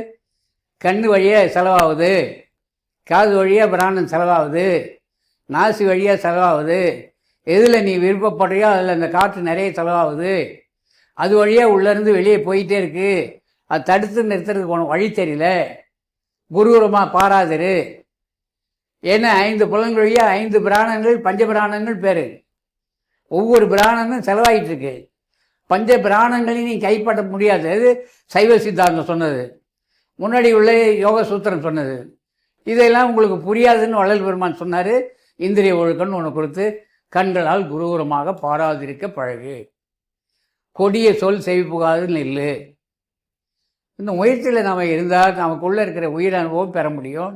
கண்ணு வழியாக செலவாகுது, காது வழியாக பிராணன் செலவாகுது, நாசி வழியாக செலவாகுது, எதில் நீ விருப்பப்படுறியோ அதில் அந்த காற்று நிறைய செலவாகுது, அது வழியாக உள்ளேருந்து வெளியே போயிட்டே இருக்குது, அது தடுத்து நிறுத்துறதுக்கு போன வழி தெரியல, குருகுரமாக பாராதிரு. ஏன்னா 5 புலன்கள் வழியாக 5 பிராணங்கள், பஞ்ச பிராணங்கள் பேர். ஒவ்வொரு பிராணனும் செலவாகிட்டு இருக்கு. பஞ்ச பிராணங்களையும் நீ கைப்பற்ற முடியாது. அது சைவ சித்தாந்தம் சொன்னது, முன்னாடி உள்ள யோக சூத்திரம் சொன்னது. இதெல்லாம் உங்களுக்கு புரியாதுன்னு வள்ளல் பெருமான் சொன்னார். இந்திரிய ஒழுக்கம்னு ஒன்று கொடுத்து, கண்களால் குருகுரமாக பாராதிருக்க பழகு, கொடிய சொல் செவி புகாது நெல்லு. இந்த முயற்சியில் நாம் இருந்தால் நமக்குள்ளே இருக்கிற உயிர் அனுபவம் பெற முடியும்.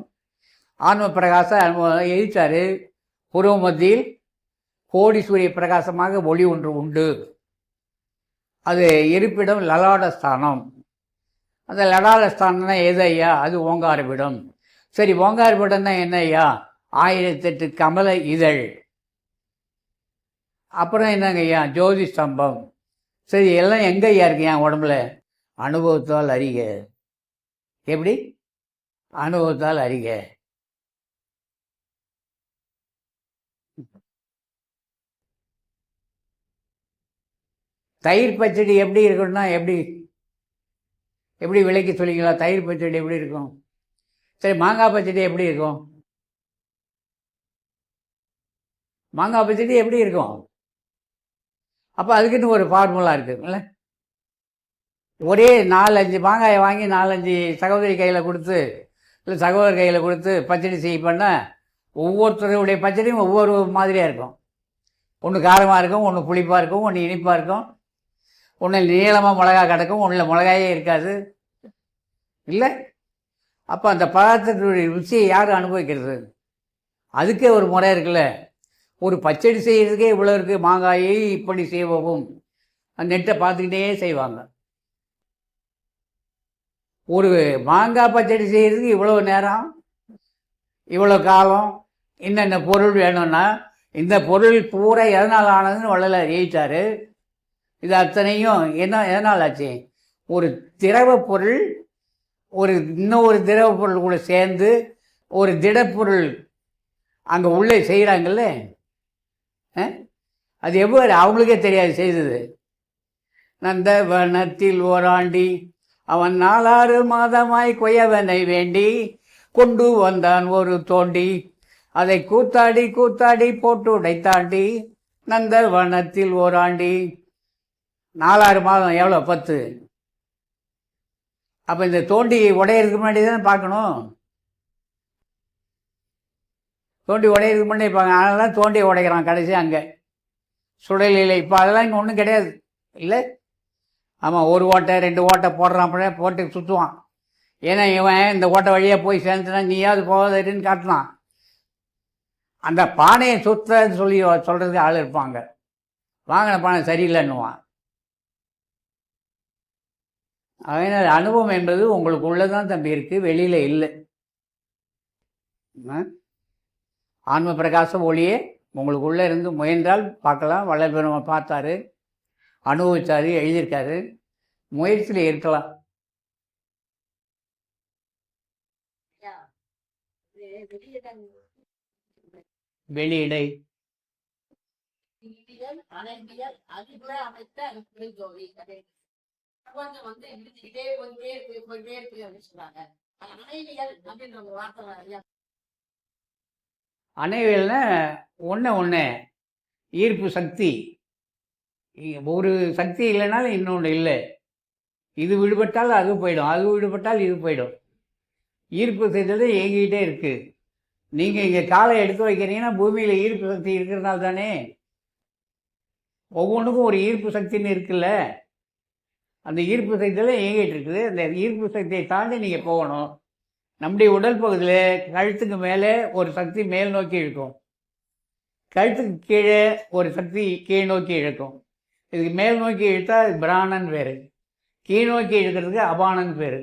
ஆன்ம பிரகாச அனுபவம் எழுத்தார். பூர்வ மத்தியில் கோடி சூரிய பிரகாசமாக ஒளி ஒன்று உண்டு. அது இருப்பிடம் லலாட ஸ்தானம். அந்த லலாட ஸ்தானம்னா எது ஐயா? அது ஓங்காரபிடம். சரி, ஓங்காரபிடம்னா என்ன ஐயா? 1008 கமல இதழ். அப்புறம் என்னங்க ஐயா? ஜோதி ஸ்தம்பம். சரி, எல்லாம் எங்கே ஐயா இருக்கு என் உடம்புல? அனுபவத்தால் அறிக. எப்படி? அனுபவத்தால் அறிக. தயிர் பச்சடி எப்படி இருக்கணும்னா எப்படி எப்படி விலைக்கு சொல்லிங்களா? தயிர் பச்சடி எப்படி இருக்கும்? சரி, மாங்காய் பச்சடி எப்படி இருக்கும்? மாங்காய் பச்சடி எப்படி இருக்கும்? அப்போ அதுக்குன்னு ஒரு ஃபார்முலா இருக்குங்கள. ஒரே 4-5 மாங்காயை வாங்கி 4-5 சகோதரி கையில் கொடுத்து இல்லை சகோதரர் கையில் கொடுத்து பச்சடி பண்ணால் ஒவ்வொருத்தருடைய பச்சடியும் ஒவ்வொரு மாதிரியாக இருக்கும். ஒன்று காரமாக இருக்கும், ஒன்று புளிப்பாக இருக்கும், ஒன்று இனிப்பாக இருக்கும், ஒன்று நீளமாக மிளகா கிடக்கும், ஒன்றில் மிளகாயே இருக்காது இல்லை. அப்போ அந்த பதார்த்தத்துடைய ருசியை யார் அனுபவிக்கிறது? அதுக்கே ஒரு முறை இருக்குல்ல. ஒரு பச்சடி செய்கிறதுக்கே இவ்வளோ இருக்குது. மாங்காயை இப்படி செய்வோம், அந்த நெட்டை பார்த்துக்கிட்டே செய்வாங்க. ஒரு மாங்காய் பச்சடி செய்கிறதுக்கு இவ்வளோ நேரம், இவ்வளோ காலம், என்னென்ன பொருள் வேணும்னா இந்த பொருள் பூரா எதனால் ஆனதுன்னு வள்ளலார் எழுதிட்டார். இது அத்தனையும் எதனால் ஆச்சு? ஒரு திரவ பொருள் இன்னொரு திரவ பொருள் கூட சேர்ந்து ஒரு திடப்பொருள் அங்கே உள்ளே செய்கிறாங்கல்ல, அது எவ்வாறு அவங்களுக்கே தெரியாது செய்தது. நந்த வனத்தில் ஓராண்டி அவன் 4-6 மாதமாய் கொயவனை வேண்டி கொண்டு வந்தான் ஒரு தோண்டி, அதை கூத்தாடி கூத்தாடி போட்டு உடைத்தாண்டி நந்த வனத்தில் ஓராண்டி. 4-6 மாதம் எவ்வளோ? 10. அப்போ இந்த தோண்டி உடையிறதுக்கு முன்னாடி தானே பார்க்கணும். தோண்டி உடையிறதுக்கு முன்னாடி பார்க்க, அதனால தான் தோண்டி உடைக்கிறான் கடைசி அங்கே சுடலில். இப்போ அதெல்லாம் இங்கே ஒன்றும் கிடையாது இல்லை. ஆமாம், 1 ஓட்டை 2 ஓட்டை போடுறான், அப்படியே போட்டு சுற்றுவான். ஏன்னா இவன் இந்த ஓட்டை வழியாக போய் சேர்ந்துனா நீயாவது போகாதுன்னு காட்டலாம். அந்த பானையை சுற்றுறதுன்னு சொல்கிறதுக்கு ஆள் இருப்பாங்க. வாங்கின பானை சரியில்லைன்னுவான். அதனால் அனுபவம் என்பது உங்களுக்கு உள்ளே தான் தம்பி இருக்குது, வெளியில் இல்லை. ஆன்ம பிரகாச ஒளியே உங்களுக்கு உள்ளே இருந்து முயன்றால் பார்க்கலாம். வள்ளல் பெருமான் பார்த்தாரு, அனுபவித்தார், எழுதியிருக்காரு. முயற்சியில் இருக்கலாம். வெளியிடை அணைவியல்னா ஒன்று ஈர்ப்பு சக்தி. ஒரு சக்தி இல்லைனாலும் இன்னொன்று இல்லை. இது விடுபட்டால் அது போயிடும், அது விடுபட்டால் இது போயிடும். ஈர்ப்பு செய்தது இயங்கிக்கிட்டே இருக்குது. நீங்கள் இங்கே காலை எடுத்து வைக்கிறீங்கன்னா பூமியில் ஈர்ப்பு சக்தி இருக்கிறதுனால தானே. ஒவ்வொன்றுக்கும் ஒரு ஈர்ப்பு சக்தின்னு இருக்குல்ல. அந்த ஈர்ப்பு சக்தியில் இயங்கிட்டு இருக்குது. அந்த ஈர்ப்பு சக்தியை தாண்டி நீங்கள் போகணும். நம்முடைய உடல் பகுதியில் கழுத்துக்கு மேலே ஒரு சக்தி மேல் நோக்கி இழுக்கும், கழுத்துக்கு கீழே ஒரு சக்தி கீழ் நோக்கி இழுக்கும். இதுக்கு மேல் நோக்கி இழுத்தா பிராணன் பேர், கீழ் நோக்கி இழுக்கிறதுக்கு அபானன் பேர்.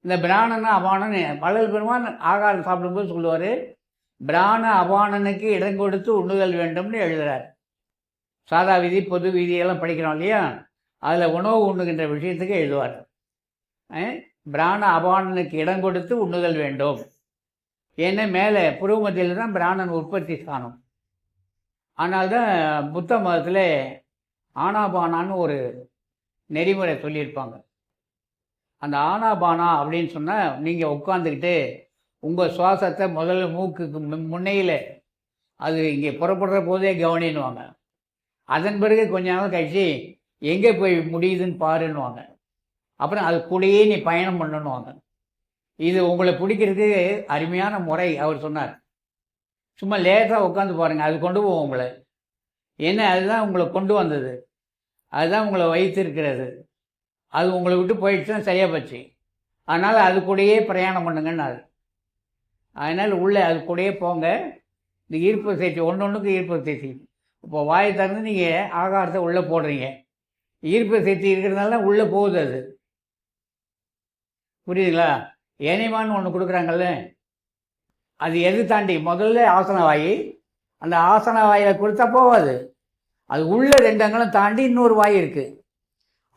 இந்த பிராணன் அபானன் வள்ளல் பெருமான் ஆகாரம் சாப்பிடும்போது சொல்லுவார், பிராண அபானனுக்கு இடம் கொடுத்து உண்ணுதல் வேண்டும்னு எழுதுகிறார். சாதா விதி பொது விதியெல்லாம் படிக்கிறோம் இல்லையா, அதில் உணவு உண்ணுகின்ற விஷயத்துக்கு எழுதுவார். பிராண அபானனுக்கு இடம் கொடுத்து உண்ணுதல் வேண்டும். ஏன்னா மேலே புருவமத்தியில் தான் பிராணன் உற்பத்தி ஸ்தானம். ஆனால்தான் புத்த மதத்தில் ஆனாபானான்னு ஒரு நெறிமுறை சொல்லியிருப்பாங்க. அந்த ஆனாபானா அப்படின்னு சொன்னால் நீங்கள் உட்காந்துக்கிட்டு உங்கள் சுவாசத்தை முதல்ல மூக்குக்கு முன்னையில் அது இங்கே புறப்படுற போதே கவனின்னுவாங்க. அதன் பிறகு கொஞ்ச நாள் கழிச்சு எங்கே போய் முடியுதுன்னு பாருன்னுவாங்க. அப்புறம் அது கூடயே நீ பயணம் பண்ணணுவாங்க. இது உங்களை பிடிக்கிறதுக்கு அருமையான முறை அவர் சொன்னார். சும்மா லேசாக உட்காந்து பாருங்கள், அது கொண்டு போவோம் உங்களை. ஏன்னா அதுதான் உங்களை கொண்டு வந்தது, அதுதான் உங்களை வைத்திருக்கிறது. அது உங்களை விட்டு போயிடுச்சுன்னா சரியாக போச்சு. அதனால் அது கூடயே பிரயாணம் பண்ணுங்கன்னாரு. அதனால் உள்ளே அது கூடயே போங்க. இந்த ஈர்ப்பு சக்தி ஒன்றுக்கு ஈர்ப்பு சக்தி. இப்போ வாயை திறந்து நீங்கள் ஆகாரத்தை உள்ளே போடுறீங்க, ஈர்ப்பு சக்தி இருக்கிறதுனால தான் உள்ளே போகுது. அது புரியுதுங்களா? ஏனைமான்னு ஒன்று கொடுக்குறாங்கல்ல, அது எது தாண்டி முதல்ல ஆசன வாயி, அந்த ஆசன வாயில் கொடுத்தா போகாது. அது உள்ள 2 அங்கலம் தாண்டி இன்னொரு வாய் இருக்குது.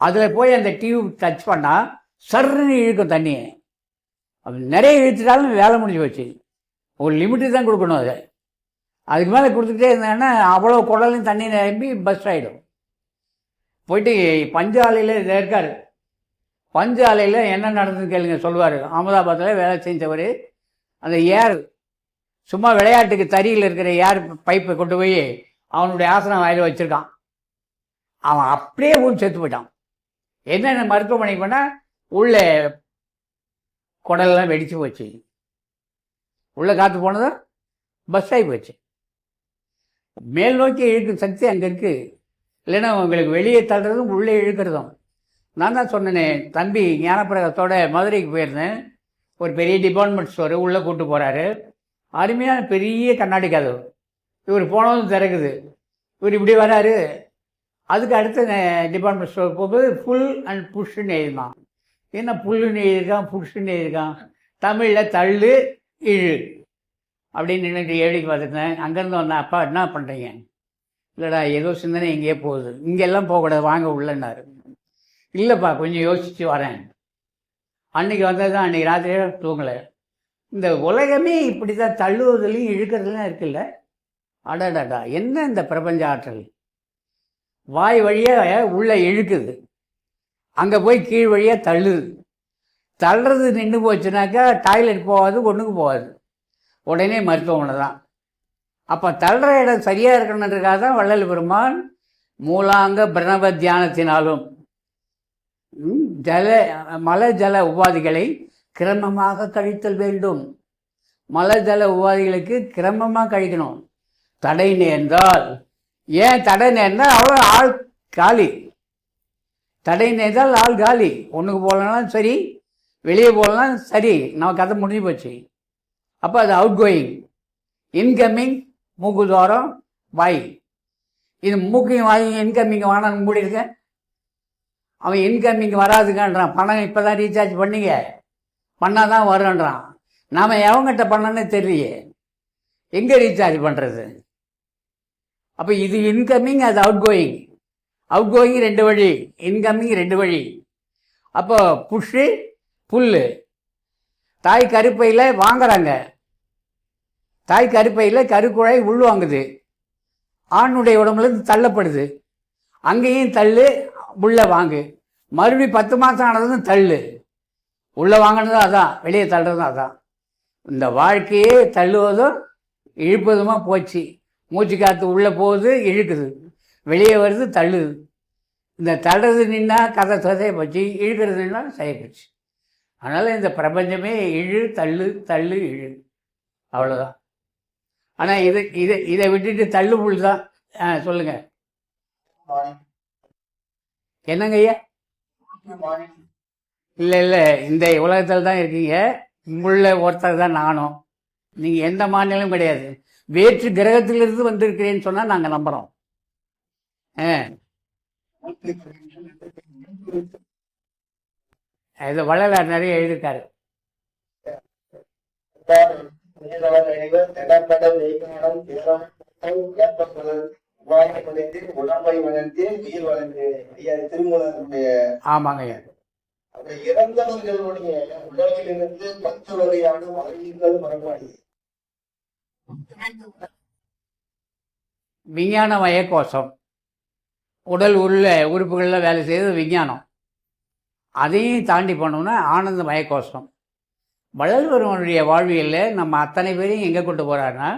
அதில் போய் அந்த டியூப் டச் பண்ணால் சர்ன்னு இழுக்கும் தண்ணியை. அப்படி நிறைய இழுத்துட்டாலும் வேலை முடிஞ்சு போச்சு. ஒரு லிமிட்டு தான் கொடுக்கணும். அதை அதுக்கு மேலே கொடுத்துட்டே இருந்தாங்கன்னா அவ்வளோ குடலையும் தண்ணி நிரம்பி பஸ்ட் ஆகிடும். போயிட்டு பஞ்சு ஆலையில் இதில் இருக்கார். பஞ்சு ஆலையில் என்ன நடந்ததுன்னு கேளுங்க, சொல்லுவார். அகமதாபாத்தில் வேலை செஞ்சவர் அந்த ஏர் சும்மா விளையாட்டுக்கு தறியில் இருக்கிற ஏர் பைப்பை கொண்டு போய் அவனுடைய ஆசனம் வாயில் வச்சுருக்கான். அவன் அப்படியே ஊன் செத்து போயிட்டான். என்னென்ன மருத்துவமனைக்கு போனால் உள்ள குடல்லாம் வெடித்து போச்சு, உள்ளே காற்று போனதும் பஸ் ஆகி போச்சு. மேல் நோக்கி இழுக்கும் சக்தி அங்கே இருக்குது. இல்லைன்னா உங்களுக்கு வெளியே தள்ளுறதும் உள்ளே இழுக்கிறதும். நான் தான் சொன்னேனே, தம்பி ஞானப்பிரகாசத்தோட மதுரைக்கு போயிருந்தேன். ஒரு பெரிய டிபார்ட்மெண்ட் ஸ்டோரு உள்ளே கூப்பிட்டு போகிறாரு. அருமையான பெரிய கண்ணாடி கதவு. இவர் போனதும் திறக்குது. இவர் இப்படி வராரு. அதுக்கு அடுத்த டிபார்ட்மெண்ட் ஸ்டோர் போகும்போது ஃபுல் அண்ட் புஷ்ஷுன்னு எழுதினான். என்ன புல்லுன்னு எழுதியிருக்கான், புஷ்ஷுன்னு எழுதியிருக்கான். தமிழில் தள்ளு இழு அப்படின்னு நின்றுட்டு எழுதி பார்த்துருந்தேன். அங்கேருந்து வந்தேன். அப்பா என்ன பண்ணுறீங்க? இல்லைடா ஏதோ சிந்தனை எங்கேயே போகுது, இங்கெல்லாம் போகக்கூடாது, வாங்க உள்ளன்னாரு. இல்லைப்பா கொஞ்சம் யோசித்து வரேன். அன்றைக்கி வந்தது தான், அன்றைக்கி ராத்திரியே தூங்கலை. இந்த உலகமே இப்படி தான் தள்ளுவதுலையும் இழுக்கிறதுலாம் இருக்குல்ல. அடாடாடா, என்ன இந்த பிரபஞ்ச ஆற்றல்! வாய் வழியாக உள்ளே இழுக்குது, அங்கே போய் கீழ் வழியாக தள்ளுது. தள்ளுறது நின்று போச்சுனாக்கா டாய்லெட் போகாது, ஒன்றுக்கு போகாது, உடனே மருத்துவமனை தான். அப்போ தள்ளுற இடம் சரியாக இருக்கணுன்றதுக்காக தான் வள்ளல் பெருமான் மூலாங்க பிரணவ தியானத்தினாலும் மல ஜல உபாதிகளை கிரமமாக கழித்தல் வேண்டும். மல ஜல உபாதிகளுக்கு கிரமமாக கழிக்கணும். தடை நேர்ந்தால், ஏன் தடை நேர்ந்தால் அவ்வளோ ஆள் காலி. தடை நேர்ந்தால் ஆள் காலி. ஒன்றுக்கு போகலனாலும் சரி, வெளியே போகலாம் சரி, நம்ம கதை முடிஞ்சு போச்சு. அப்போ அது அவுட் கோயிங். இன்கம்மிங் மூக்கு தோரம் வாய். இது மூக்கையும் வாய் இன்கம்மிங் வானான்னு மூடி இருக்க. அவன் இன்கம்மிங் வராதுக்கான்றான். பணம் இப்போ தான் ரீசார்ஜ் பண்ணிங்க, பண்ணால் தான் வருன்றான். நாம் எவங்கிட்ட பண்ணனே தெரியலையே, எங்கே ரீசார்ஜ் பண்ணுறது? அப்போ இது இன்கம்மிங், அது அவுட் கோயிங். அவுட் கோயிங் 2 வழி, இன்கம்மிங் 2 வழி. அப்போ புஷ்ஷு புல்லு. தாய் கருப்பையில் வாங்குறாங்க. தாய் கருப்பையில் கருக்குழாய் உள்வாங்குது, ஆணுடைய உடம்புலேருந்து தள்ளப்படுது. அங்கேயும் தள்ளு, உள்ளே வாங்கு. மறுபடியும் 10 மாதம் ஆனதும் தள்ளு. உள்ளே வாங்கினதும் அதான், வெளியே தள்ளுறதும் அதான். இந்த வாழ்க்கையே தள்ளுவதும் இழுப்பதுமா போச்சு. மூச்சு காற்று உள்ளே போகுது, இழுக்குது, வெளியே வருது, தள்ளுது. இந்த தள்ளுறது நின்னா கதை சதைய போச்சு, இழுக்கிறது நின்னா செய்ய போச்சு. அதனால் இந்த பிரபஞ்சமே இழு தள்ளு தள்ளு இழு, அவ்வளோதான். ஆனால் இதை விட்டுட்டு தள்ளு புல் தான். சொல்லுங்கள். என்னங்க ஐயா? இல்லை, இந்த உலகத்தில் தான் இருக்கீங்க. உள்ள ஒருத்தர் தான் நானும். நீங்கள் எந்த மாநிலம் கிடையாது. வேற்று கிரகத்திலிருந்து வந்திருக்கிறேன்னு சொன்னால் நாங்கள் நம்புகிறோம். இது வள்ளலார் நிறைய எழுதியிருக்காரு. ஆமாங்க ஐயா. இறந்தவர்களுடைய உடலிலிருந்து 10 வகையான அறிவுகள் வரமாடி விஞ்ஞானமய கோஷம். உடல் உள்ள உறுப்புகளில் வேலை செய்வது விஞ்ஞானம். அதையும் தாண்டி போனோம்னா ஆனந்தமய கோஷம். வள்ளல் பெருமானுடைய வாழ்வியலில் நம்ம அத்தனை பேரையும் எங்கே கொண்டு போகிறாருன்னா,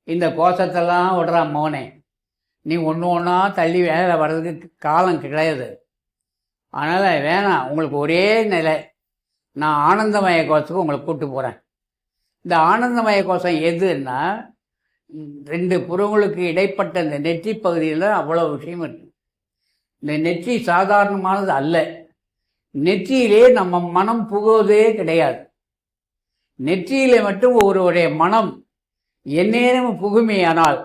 இந்த கோஷத்தெல்லாம் விடுறான் மோனே, நீ ஒன்று ஒன்றா தள்ளி வேலை வர்றதுக்கு காலம் கிடையாது. அதனால் வேணாம், உங்களுக்கு ஒரே நிலை, நான் ஆனந்தமய கோஷத்துக்கு உங்களை கூப்பிட்டு போகிறேன். இந்த ஆனந்தமய கோஷம் எதுன்னா, 2 புறங்களுக்கு இடைப்பட்ட இந்த நெற்றி பகுதியில் அவ்வளோ விஷயம் இருக்குது. இந்த நெற்றி சாதாரணமானது அல்ல. நெற்றியிலே நம்ம மனம் புகுவதே கிடையாது. நெற்றியிலே மட்டும் ஒருவருடைய மனம் எந்நேரமும் புகுமையானால்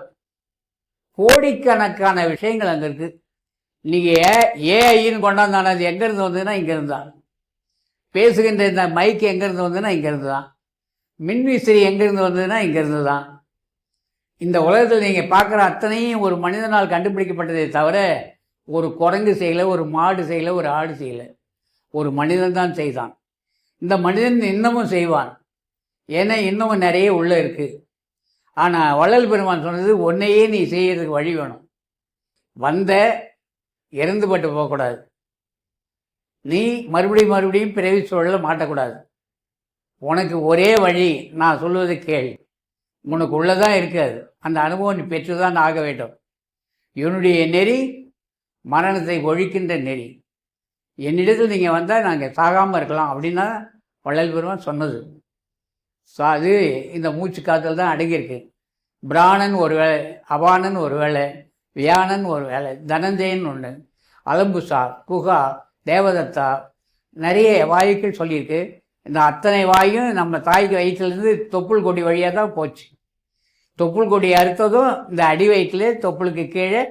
கோடிக்கணக்கான விஷயங்கள் அங்கே இருக்குது. நீங்கள் ஏஐன்னு கொண்டாந்தானே, அது எங்கேருந்து வந்ததுன்னா இங்கேருந்து தான். பேசுகின்ற இந்த மைக்கு எங்கேருந்து வந்ததுன்னா இங்கேருந்து தான். மின்விசிறி எங்கேருந்து வந்ததுன்னா இங்கேருந்து தான். இந்த உலகத்தில் நீங்கள் பார்க்குற அத்தனையும் ஒரு மனிதனால் கண்டுபிடிக்கப்பட்டதே தவிர ஒரு குரங்கு செய்யலை, ஒரு மாடு செய்யலை, ஒரு ஆடு செய்யலை. ஒரு மனிதன் தான் செய்தான். இந்த மனிதன் இன்னமும் செய்வான். ஏன்னா இன்னமும் நிறைய உள்ளே இருக்குது. ஆனால் வள்ளல் பெருமான் சொன்னது, ஒன்றையே நீ செய்யறதுக்கு வழி வேணும். வந்த இறந்துபட்டு போகக்கூடாது. நீ மறுபடியும் பிறவி சூழலில் மாட்டக்கூடாது. உனக்கு ஒரே வழி, நான் சொல்வதை கேள். உனக்கு உள்ளதான் இருக்காது. அந்த அனுபவம் நீ பெற்று தான் ஆக வேண்டும். என்னுடைய நெறி மரணத்தை ஒழிக்கின்ற நெறி. என்னிடத்தில் நீங்கள் வந்தால் நாங்கள் சாகாமல் இருக்கலாம் அப்படின்னா வள்ளல் பெருமான் சொன்னது. ஸோ அது இந்த மூச்சு காத்தில் தான் அடங்கியிருக்கு. பிராணன் ஒரு வேலை, அபானன் ஒரு வேலை, வியானன் ஒரு வேலை, தனஞ்சயன் ஒன்று, அலம்புசா, குகா, தேவதத்தா, நிறைய வாயுக்கள் சொல்லியிருக்கு. இந்த அத்தனை வாயும் நம்ம தாய்க்கு வயிற்றுலேருந்து தொப்புள் கொடி வழியாக தான் போச்சு. தொப்புள் கொடி அறுத்ததும் இந்த அடி வயிற்றுல தொப்புளுக்கு கீழே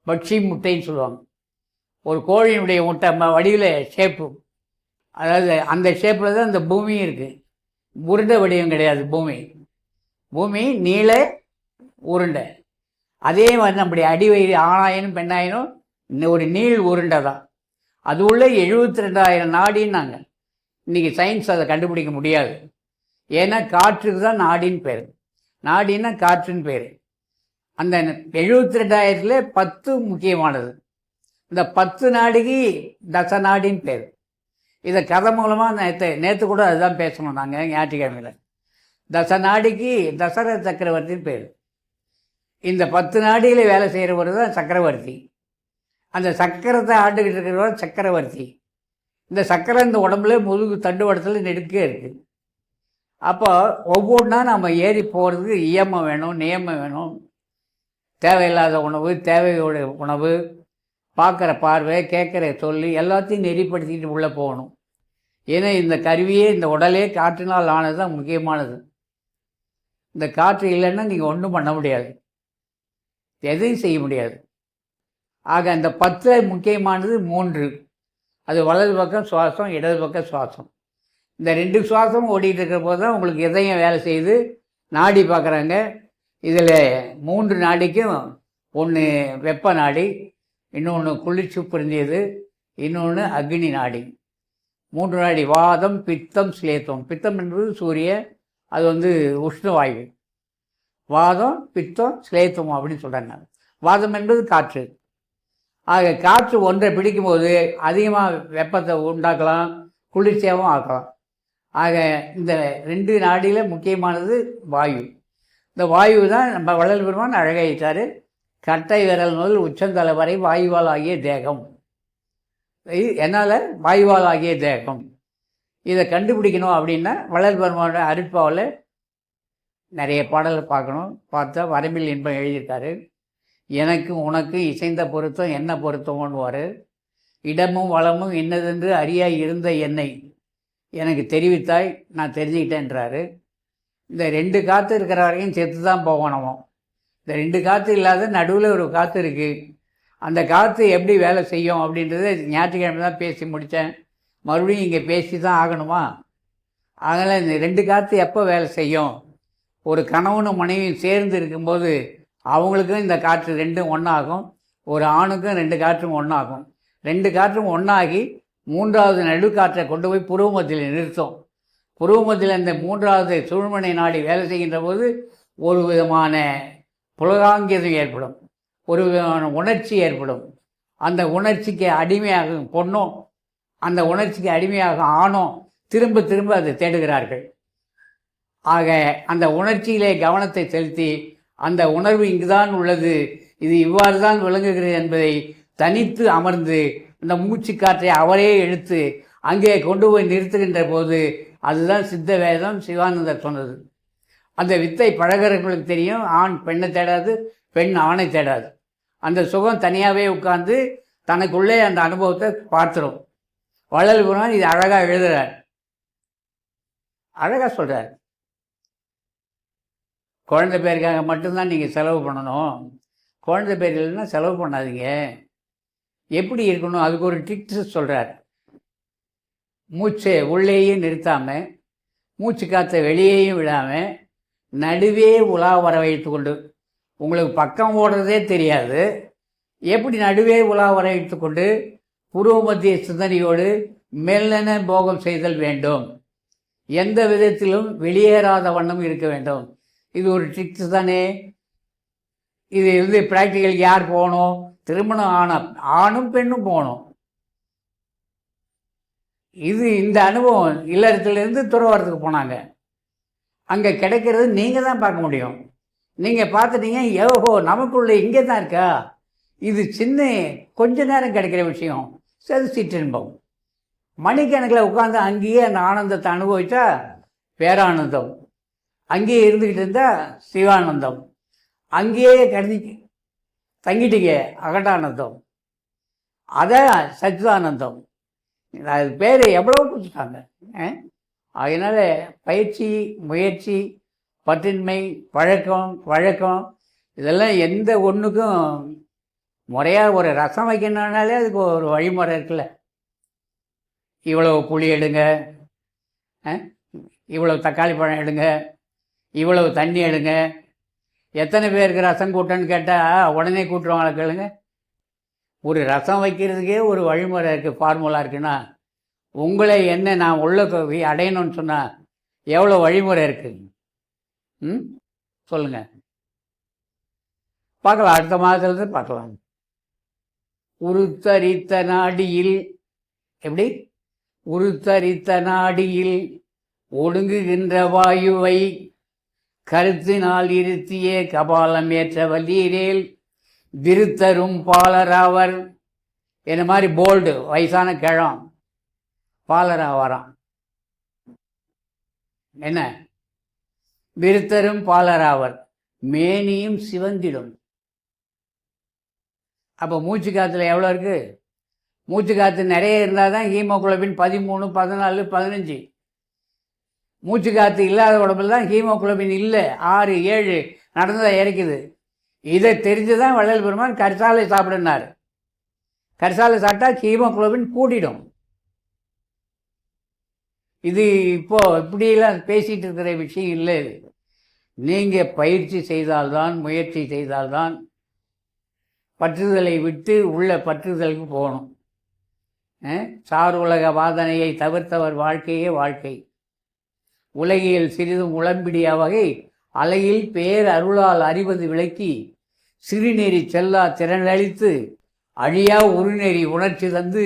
பட்சி முட்டைன்னு சொல்லுவாங்க. ஒரு கோழியினுடைய முட்டை வடிவில் ஷேப்பு, அதாவது அந்த ஷேப்பில் தான் இந்த பூமியும் இருக்குது. உருண்டை வடிவம் கிடையாது பூமி. பூமி நீள உருண்டை. அதே மாதிரி நம்முடைய அடி வயிறு ஆணாயினும் பெண்ணாயினும் ஒரு நீள் உருண்டை தான். அது உள்ள 72,000 நாடின்னாங்க. இன்றைக்கி சயின்ஸ் அதை கண்டுபிடிக்க முடியாது. ஏன்னா காற்றுக்கு தான் நாடின்னு பேர். நாடின்னா காற்றுன்னு பேர். அந்த 72,000ல் 10 முக்கியமானது. இந்த 10 நாடிக்கு தச நாடின்னு பேர். இதை கதை மூலமாக நேற்று கூட அதுதான் பேசணும் நாங்கள் ஞாயிற்றுக்கிழமையில். தச நாடிக்கு தசரத சக்கரவர்த்தின்னு பேர். இந்த 10 நாடியில் வேலை செய்கிறவர் தான் சக்கரவர்த்தி. அந்த சக்கரத்தை ஆண்டுக்கிட்டு இருக்கிறவர் சக்கரவர்த்தி. இந்த சக்கரம் இந்த உடம்புல முதுகு தண்டுவடத்தில் நெடுக்கே இருக்குது. அப்போ ஒவ்வொன்றா நம்ம ஏறி போகிறதுக்கு இயமம் வேணும், நியமம் வேணும். தேவையில்லாத உணவு, தேவையோட உணவு, பார்க்குற பார்வை, கேட்குற சொல்லி எல்லாத்தையும் நெறிப்படுத்திட்டு உள்ளே போகணும். ஏன்னா இந்த கருவியே, இந்த உடலே காற்றினால் ஆனது தான் முக்கியமானது. இந்த காற்று இல்லைன்னா நீங்கள் ஒன்றும் பண்ண முடியாது, எதையும் செய்ய முடியாது. ஆக அந்த 10 முக்கியமானது 3. அது வலது பக்கம் சுவாசம், இடது பக்கம் சுவாசம். இந்த 2 சுவாசம் ஓடிட்டு இருக்கிற போது தான் உங்களுக்கு இதயம் வேலை செய்து நாடி பார்க்குறாங்க. இதில் 3 நாடிக்கும் ஒன்று வெப்ப நாடி, இன்னொன்று குளிர்ச்சி புரிந்தியது, இன்னொன்று அக்னி நாடி. 3 நாடி வாதம், பித்தம், ஸ்லேத்தம். பித்தம் என்பது சூரிய, அது உஷ்ணவாயு. வாதம், பித்தம், ஸ்லேத்தம் அப்படின்னு சொல்கிறாங்க. வாதம் என்பது காற்று. ஆக காற்று ஒன்றை பிடிக்கும்போது அதிகமாக வெப்பத்தை உண்டாக்கலாம், குளிர்ச்சியாகவும் ஆக்கலாம். ஆக இந்த 2 நாடியில் முக்கியமானது வாயு. இந்த வாயு தான் நம்ம வள்ளல் பெருமான் அழகாயிட்டார். கட்டை விரல் முதல் உச்சந்தலை வரை வாயுவால் ஆகிய தேகம். என்னால் வாயுவால் ஆகிய தேகம். இதை கண்டுபிடிக்கணும் அப்படின்னா வள்ளல் பெருமானோட அருட்பாவில் நிறைய பாடலை பார்க்கணும். பார்த்தா வரம்பில் இன்பம் எழுதியிருக்காரு. எனக்கும் உனக்கும் இசைந்த பொருத்தம் என்ன பொருத்தம்னுவார். இடமும் வளமும் இன்னதென்று அறியாய் இருந்த என்னை எனக்கு தெரிவித்தாய், நான் தெரிஞ்சுக்கிட்டேன்றாரு. இந்த 2 காற்று இருக்கிற வரைக்கும் செத்து தான் போகணும். இந்த 2 காற்று இல்லாத நடுவில் ஒரு காற்று இருக்குது. அந்த காற்று எப்படி வேலை செய்யும் அப்படின்றத ஞாயிற்றுக்கிழமை தான் பேசி முடித்தேன். மறுபடியும் இங்கே பேசி தான் ஆகணுமா? அதனால் இந்த 2 காற்று எப்போ வேலை செய்யும்? ஒரு கணவனும் மனைவியும் சேர்ந்து இருக்கும்போது அவங்களுக்கும் இந்த காற்று 2ம் ஒன்றாகும். ஒரு ஆணுக்கும் 2 காற்றும் ஒன்றாகும். 2 காற்றும் ஒன்றாகி 3வது நடுக்காற்றை கொண்டு போய் புருவமத்தியில் நிறுத்தும். புருவமத்தில் இந்த 3வது சுழுமனை நாடி வேலை செய்கின்ற போது ஒரு விதமான புலகாங்கியம் ஏற்படும், ஒரு விதமான உணர்ச்சி ஏற்படும். அந்த உணர்ச்சிக்கு அடிமையாகும் பொண்ணும், அந்த உணர்ச்சிக்கு அடிமையாக ஆணும் திரும்ப திரும்ப அதை தேடுகிறார்கள். ஆக அந்த உணர்ச்சியிலே கவனத்தை செலுத்தி அந்த உணர்வு இங்குதான் உள்ளது, இது இவ்வாறு தான் விளங்குகிறது என்பதை தனித்து அமர்ந்து இந்த மூச்சு காற்றை அவரே இழுத்து அங்கே கொண்டு போய் நிறுத்துகின்ற போது அதுதான் சித்த வேதம் சிவானந்தர் சொன்னது. அந்த வித்தை பழகிறவங்களுக்கு தெரியும். ஆண் பெண்ணை தேடாது, பெண் ஆணை தேடாது. அந்த சுகம் தனியாகவே உட்கார்ந்து தனக்குள்ளே அந்த அனுபவத்தை பார்த்துரும். வள்ளல் பெருமான் இது அழகாக எழுதுகிறார், அழகாக சொல்கிறார். குழந்தை பேருக்காக மட்டும்தான் நீங்கள் செலவு பண்ணணும், குழந்தை பேர் இல்லைன்னா செலவு பண்ணாதீங்க. எப்படி இருக்கணும் அதுக்கு ஒரு ட்ரிக்ஸ் சொல்கிறார். மூச்சை உள்ளேயும் நிறுத்தாமல், மூச்சு காற்றை வெளியேயும் விடாமல், நடுவே உலா வர வைத்து கொண்டு, உங்களுக்கு பக்கம் ஓடுறதே தெரியாது, எப்படி நடுவே உலா வர வைத்து கொண்டு பூர்வ மத்திய சிந்தனையோடு மெல்லென போகம் செய்தல் வேண்டும். எந்த விதத்திலும் வெளியேறாத வண்ணம் இருக்க வேண்டும். இது ஒரு ட்ரிக்ஸ் தானே. இது ப்ராக்டிக்கல் யார் போகணும்? திருமணம் ஆணும் பெண்ணும் போகணும். இது இந்த அனுபவம் இல்லறத்திலிருந்து துறவரத்துக்கு போனாங்க. அங்கே கிடைக்கிறது நீங்கள் தான் பார்க்க முடியும். நீங்கள் பார்த்துட்டீங்க, ஏஹோ நமக்குள்ளே இங்கே தான் இருக்கா. இது சின்ன கொஞ்ச நேரம் கிடைக்கிற விஷயம். சரி, சிற்றின்பம். மணிக்கணக்கில் உட்காந்து அங்கேயே அந்த ஆனந்தத்தை அனுபவித்தா பேரானந்தம். அங்கேயே இருந்துக்கிட்டு இருந்தால் சிவானந்தம். அங்கேயே தங்கிட்டீங்க அகண்டானந்தம். அதான் சச்சிதானந்தம். அது பேர் எவ்வளோ கொடுத்துட்டாங்க. அதனால் பயிற்சி, முயற்சி, பற்றின்மை, வழக்கம் இதெல்லாம் எந்த ஒன்றுக்கும் முறையாக ஒரு ரசம் வைக்கணுன்னாலே அதுக்கு ஒரு வழிமுறை இருக்குல்ல. இவ்வளோ புளி எடுங்க, இவ்வளோ தக்காளி பழம் எடுங்க, இவ்வளவு தண்ணி எடுங்க. எத்தனை பேருக்கு ரசம் கூட்டன்னு கேட்டால் உடனே கூட்டுருவாங்களா கேளுங்க. ஒரு ரசம் வைக்கிறதுக்கே ஒரு வழிமுறை இருக்குது, ஃபார்முலா இருக்குன்னா உங்களை என்ன நான் உள்ள அடையணும்னு சொன்னால் எவ்வளோ வழிமுறை இருக்குது. சொல்லுங்கள், பார்க்கலாம். அடுத்த மாதத்துலேருந்து பார்க்கலாம். உருத்தரித்த நாடியில் எப்படி உருத்தரித்த நாடியில் ஒடுங்குகின்ற வாயுவை கருத்தினால் இருத்திய கபாலம் ஏற்ற வல்லீரேல் விருத்தரும் பாலராவர். என்ன மாதிரி போல்டு வயசான கிழம் பாலராவாராம். என்ன விருத்தரும் பாலராவர், மேனியும் சிவந்திடும். அப்போ மூச்சு காற்றுல எவ்வளோ இருக்குது? மூச்சு காற்று நிறைய இருந்தால் தான் ஹீமோகுளோபின் 13, 14, 15. மூச்சு காற்று இல்லாத உடம்புல தான் ஹீமோகுளோபின் இல்லை, 6, 7 நடந்ததாக இறக்குது. இதை தெரிஞ்சு தான் வள்ளல் பெருமான் கரிசாலை சாப்பிடுனார். கரிசாலை சாப்பிட்டா ஹீமோகுளோபின் கூட்டிடும். இது இப்படியெல்லாம் பேசிகிட்டு இருக்கிற விஷயம் இல்லை. இது நீங்கள் பயிற்சி செய்தால்தான், முயற்சி செய்தால்தான் பற்றுதலை விட்டு உள்ள பற்றுதலுக்கு போகணும். சார் உலக வாதனையை தவிர்த்தவர் வாழ்க்கையே வாழ்க்கை. உலகியல் சிறிதும் உளம்பிடிய வகை அலையில் பேர் அருளால் அறிவது விளக்கி சிறுநெறி செல்லா திறனளித்து அழியா உருநெறி உணர்ச்சி தந்து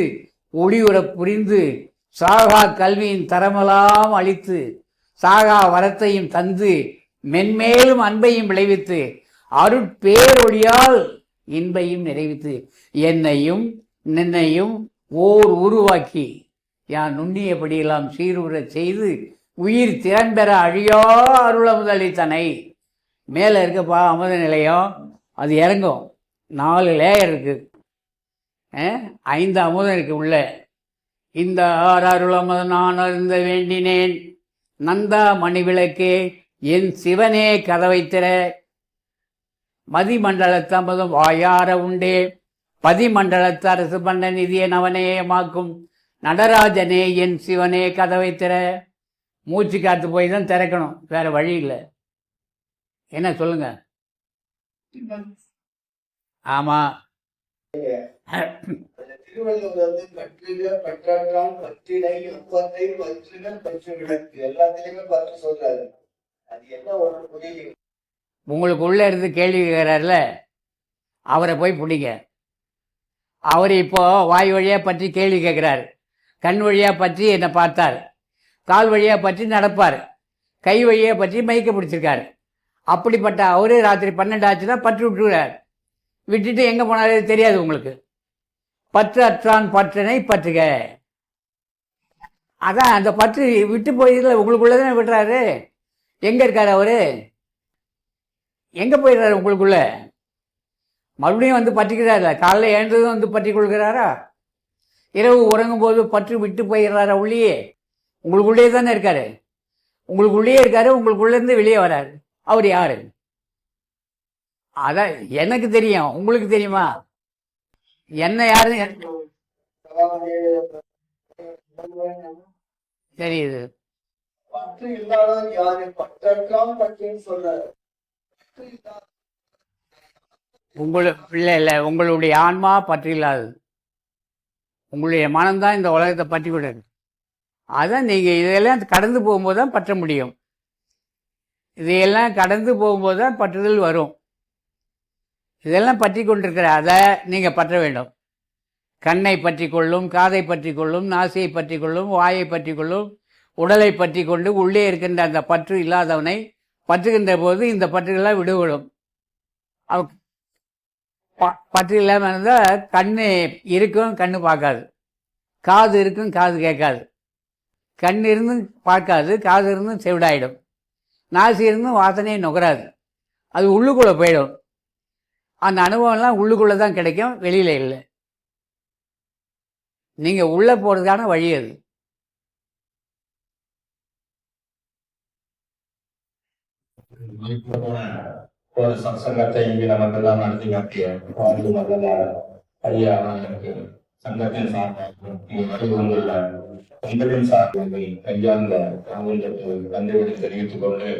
ஒளியுறப் புரிந்து சாகா கல்வியின் தரமெல்லாம் அளித்து சாகா வரத்தையும் தந்து மென்மேலும் அன்பையும் விளைவித்து அருட்பேரொழியால் இன்பையும் நிறைவித்து என்னையும் நின்னையும் ஓர் உருவாக்கி யான் நுண்ணியபடியெல்லாம் சீருறச் செய்து உயிர் திறன்பெற அழியா அருளமுதளித்தனை. மேலே இருக்கப்பா அமுத நிலையம், அது இறங்கும். 4 லேயர் இருக்குது, 5 அமுதம் இருக்குது உள்ள. இந்த அருளமுத நான் அருந்த வேண்டினேன் நந்தா மணிவிளக்கே என் சிவனே கதவை திற. மதிமண்டலத்தம்பதும் வாயார உண்டே பதிமண்டலத்து அரசு பண்ண நிதியை நவனேயமாக்கும் நடராஜனே என் சிவனே கதவை திற. மூச்சு காத்து போய் தான் திறக்கணும், வேற வழி இல்லை. என்ன சொல்லுங்க? ஆமா, திருவள்ளுவர் வந்து பற்றுக பற்றாற்றால் பற்றினை எப்பத்தை பற்றுகள் பற்று விளக்கு எல்லாத்திலையுமே பற்று சொல்றாரு. அது என்ன ஒரு புரியல. உங்களுக்கு உள்ளே இருந்து கேள்வி கேட்குறாருல, அவரை போய் பிடிங்க. அவர் இப்போது வாய் வழியாக பற்றி கேள்வி கேட்குறாரு, கண் வழியாக பற்றி என்னை பார்த்தார், கால் வழியாக பற்றி நடப்பார், கை வழியாக பற்றி மயக்க பிடிச்சிருக்காரு. அப்படிப்பட்ட அவரே ராத்திரி 12 ஆச்சுன்னா பற்று விட்டுறார். விட்டுட்டு எங்கே போனாலே தெரியாது உங்களுக்கு. பற்று அற்றான் பற்றினை பற்றுக. அதான் அந்த பற்று விட்டு போயிடல, உங்களுக்குள்ளே தானே விட்டுறாரு. எங்கே இருக்கார் அவர்? எங்கே போயிடுறாரு உங்களுக்குள்ள? மறுபடியும் வந்து பற்றிக்கிறாரா? காலையில் எழுந்ததும் வந்து பற்றி கொள்கிறாரா? இரவு உறங்கும்போது பற்று விட்டு போயிடுறாரா? உள்ளே உங்களுக்குள்ளே தானே இருக்காரு. உங்களுக்குள்ளேயே இருக்காரு, உங்களுக்குள்ளேருந்து வெளியே வராரு. அவர் யாரு? அதான் எனக்கு தெரியும், உங்களுக்கு தெரியுமா? என்ன யாருன்னு தெரியுது. பற்று இல்லாதான் யாரு பற்றாற்றால் பற்றுன்னு சொல்றாரு. இல்லை உங்களுடைய ஆன்மா பற்று இல்லாது, உங்களுடைய மனம்தான் இந்த உலகத்தை பற்றி விடுறது. அதான் நீங்கள் இதெல்லாம் கடந்து போகும்போது தான் பற்ற முடியும். இதையெல்லாம் கடந்து போகும்போது தான் பற்றுதல் வரும். இதெல்லாம் பற்றி கொண்டிருக்கிற அதை நீங்கள் பற்ற வேண்டும். கண்ணை பற்றி கொள்ளும், காதை பற்றி கொள்ளும், நாசியை பற்றி கொள்ளும், வாயை பற்றி கொள்ளும், உடலை பற்றி கொண்டு உள்ளே இருக்கின்ற அந்த பற்று இல்லாதவனை பற்றுகின்ற போது இந்த பற்றுகள்லாம் விடுபடும். பற்று இல்லாமல் இருந்தால் கண்ணு இருக்கும், கண்ணு பார்க்காது. காது இருக்கும், காது கேட்காது. கண் இருந்தும் பார்க்காது, காது இருந்தும் செவிடாயிடும். நாசி இருந்தும் வாசனையை நுகராது. அது உள்ளுக்குள்ளே போயிடும். அந்த அனுபவம்லாம் உள்ளுக்குள்ளே தான் கிடைக்கும், வெளியில் இல்லை. நீங்கள் உள்ளே போகிறதுக்கான வழி அது. ஒரு சங்கத்தை இங்கு நமக்கு எல்லாம் நடத்தி காட்டிய வாழ்வு நல்ல ஐயா எனக்கு சங்கத்தின் சார்பாகவும் வருவங்குள்ள உங்களின் சார்பாகவும் கையாண்ட தந்துவிட்டு தெரிவித்துக் கொண்டு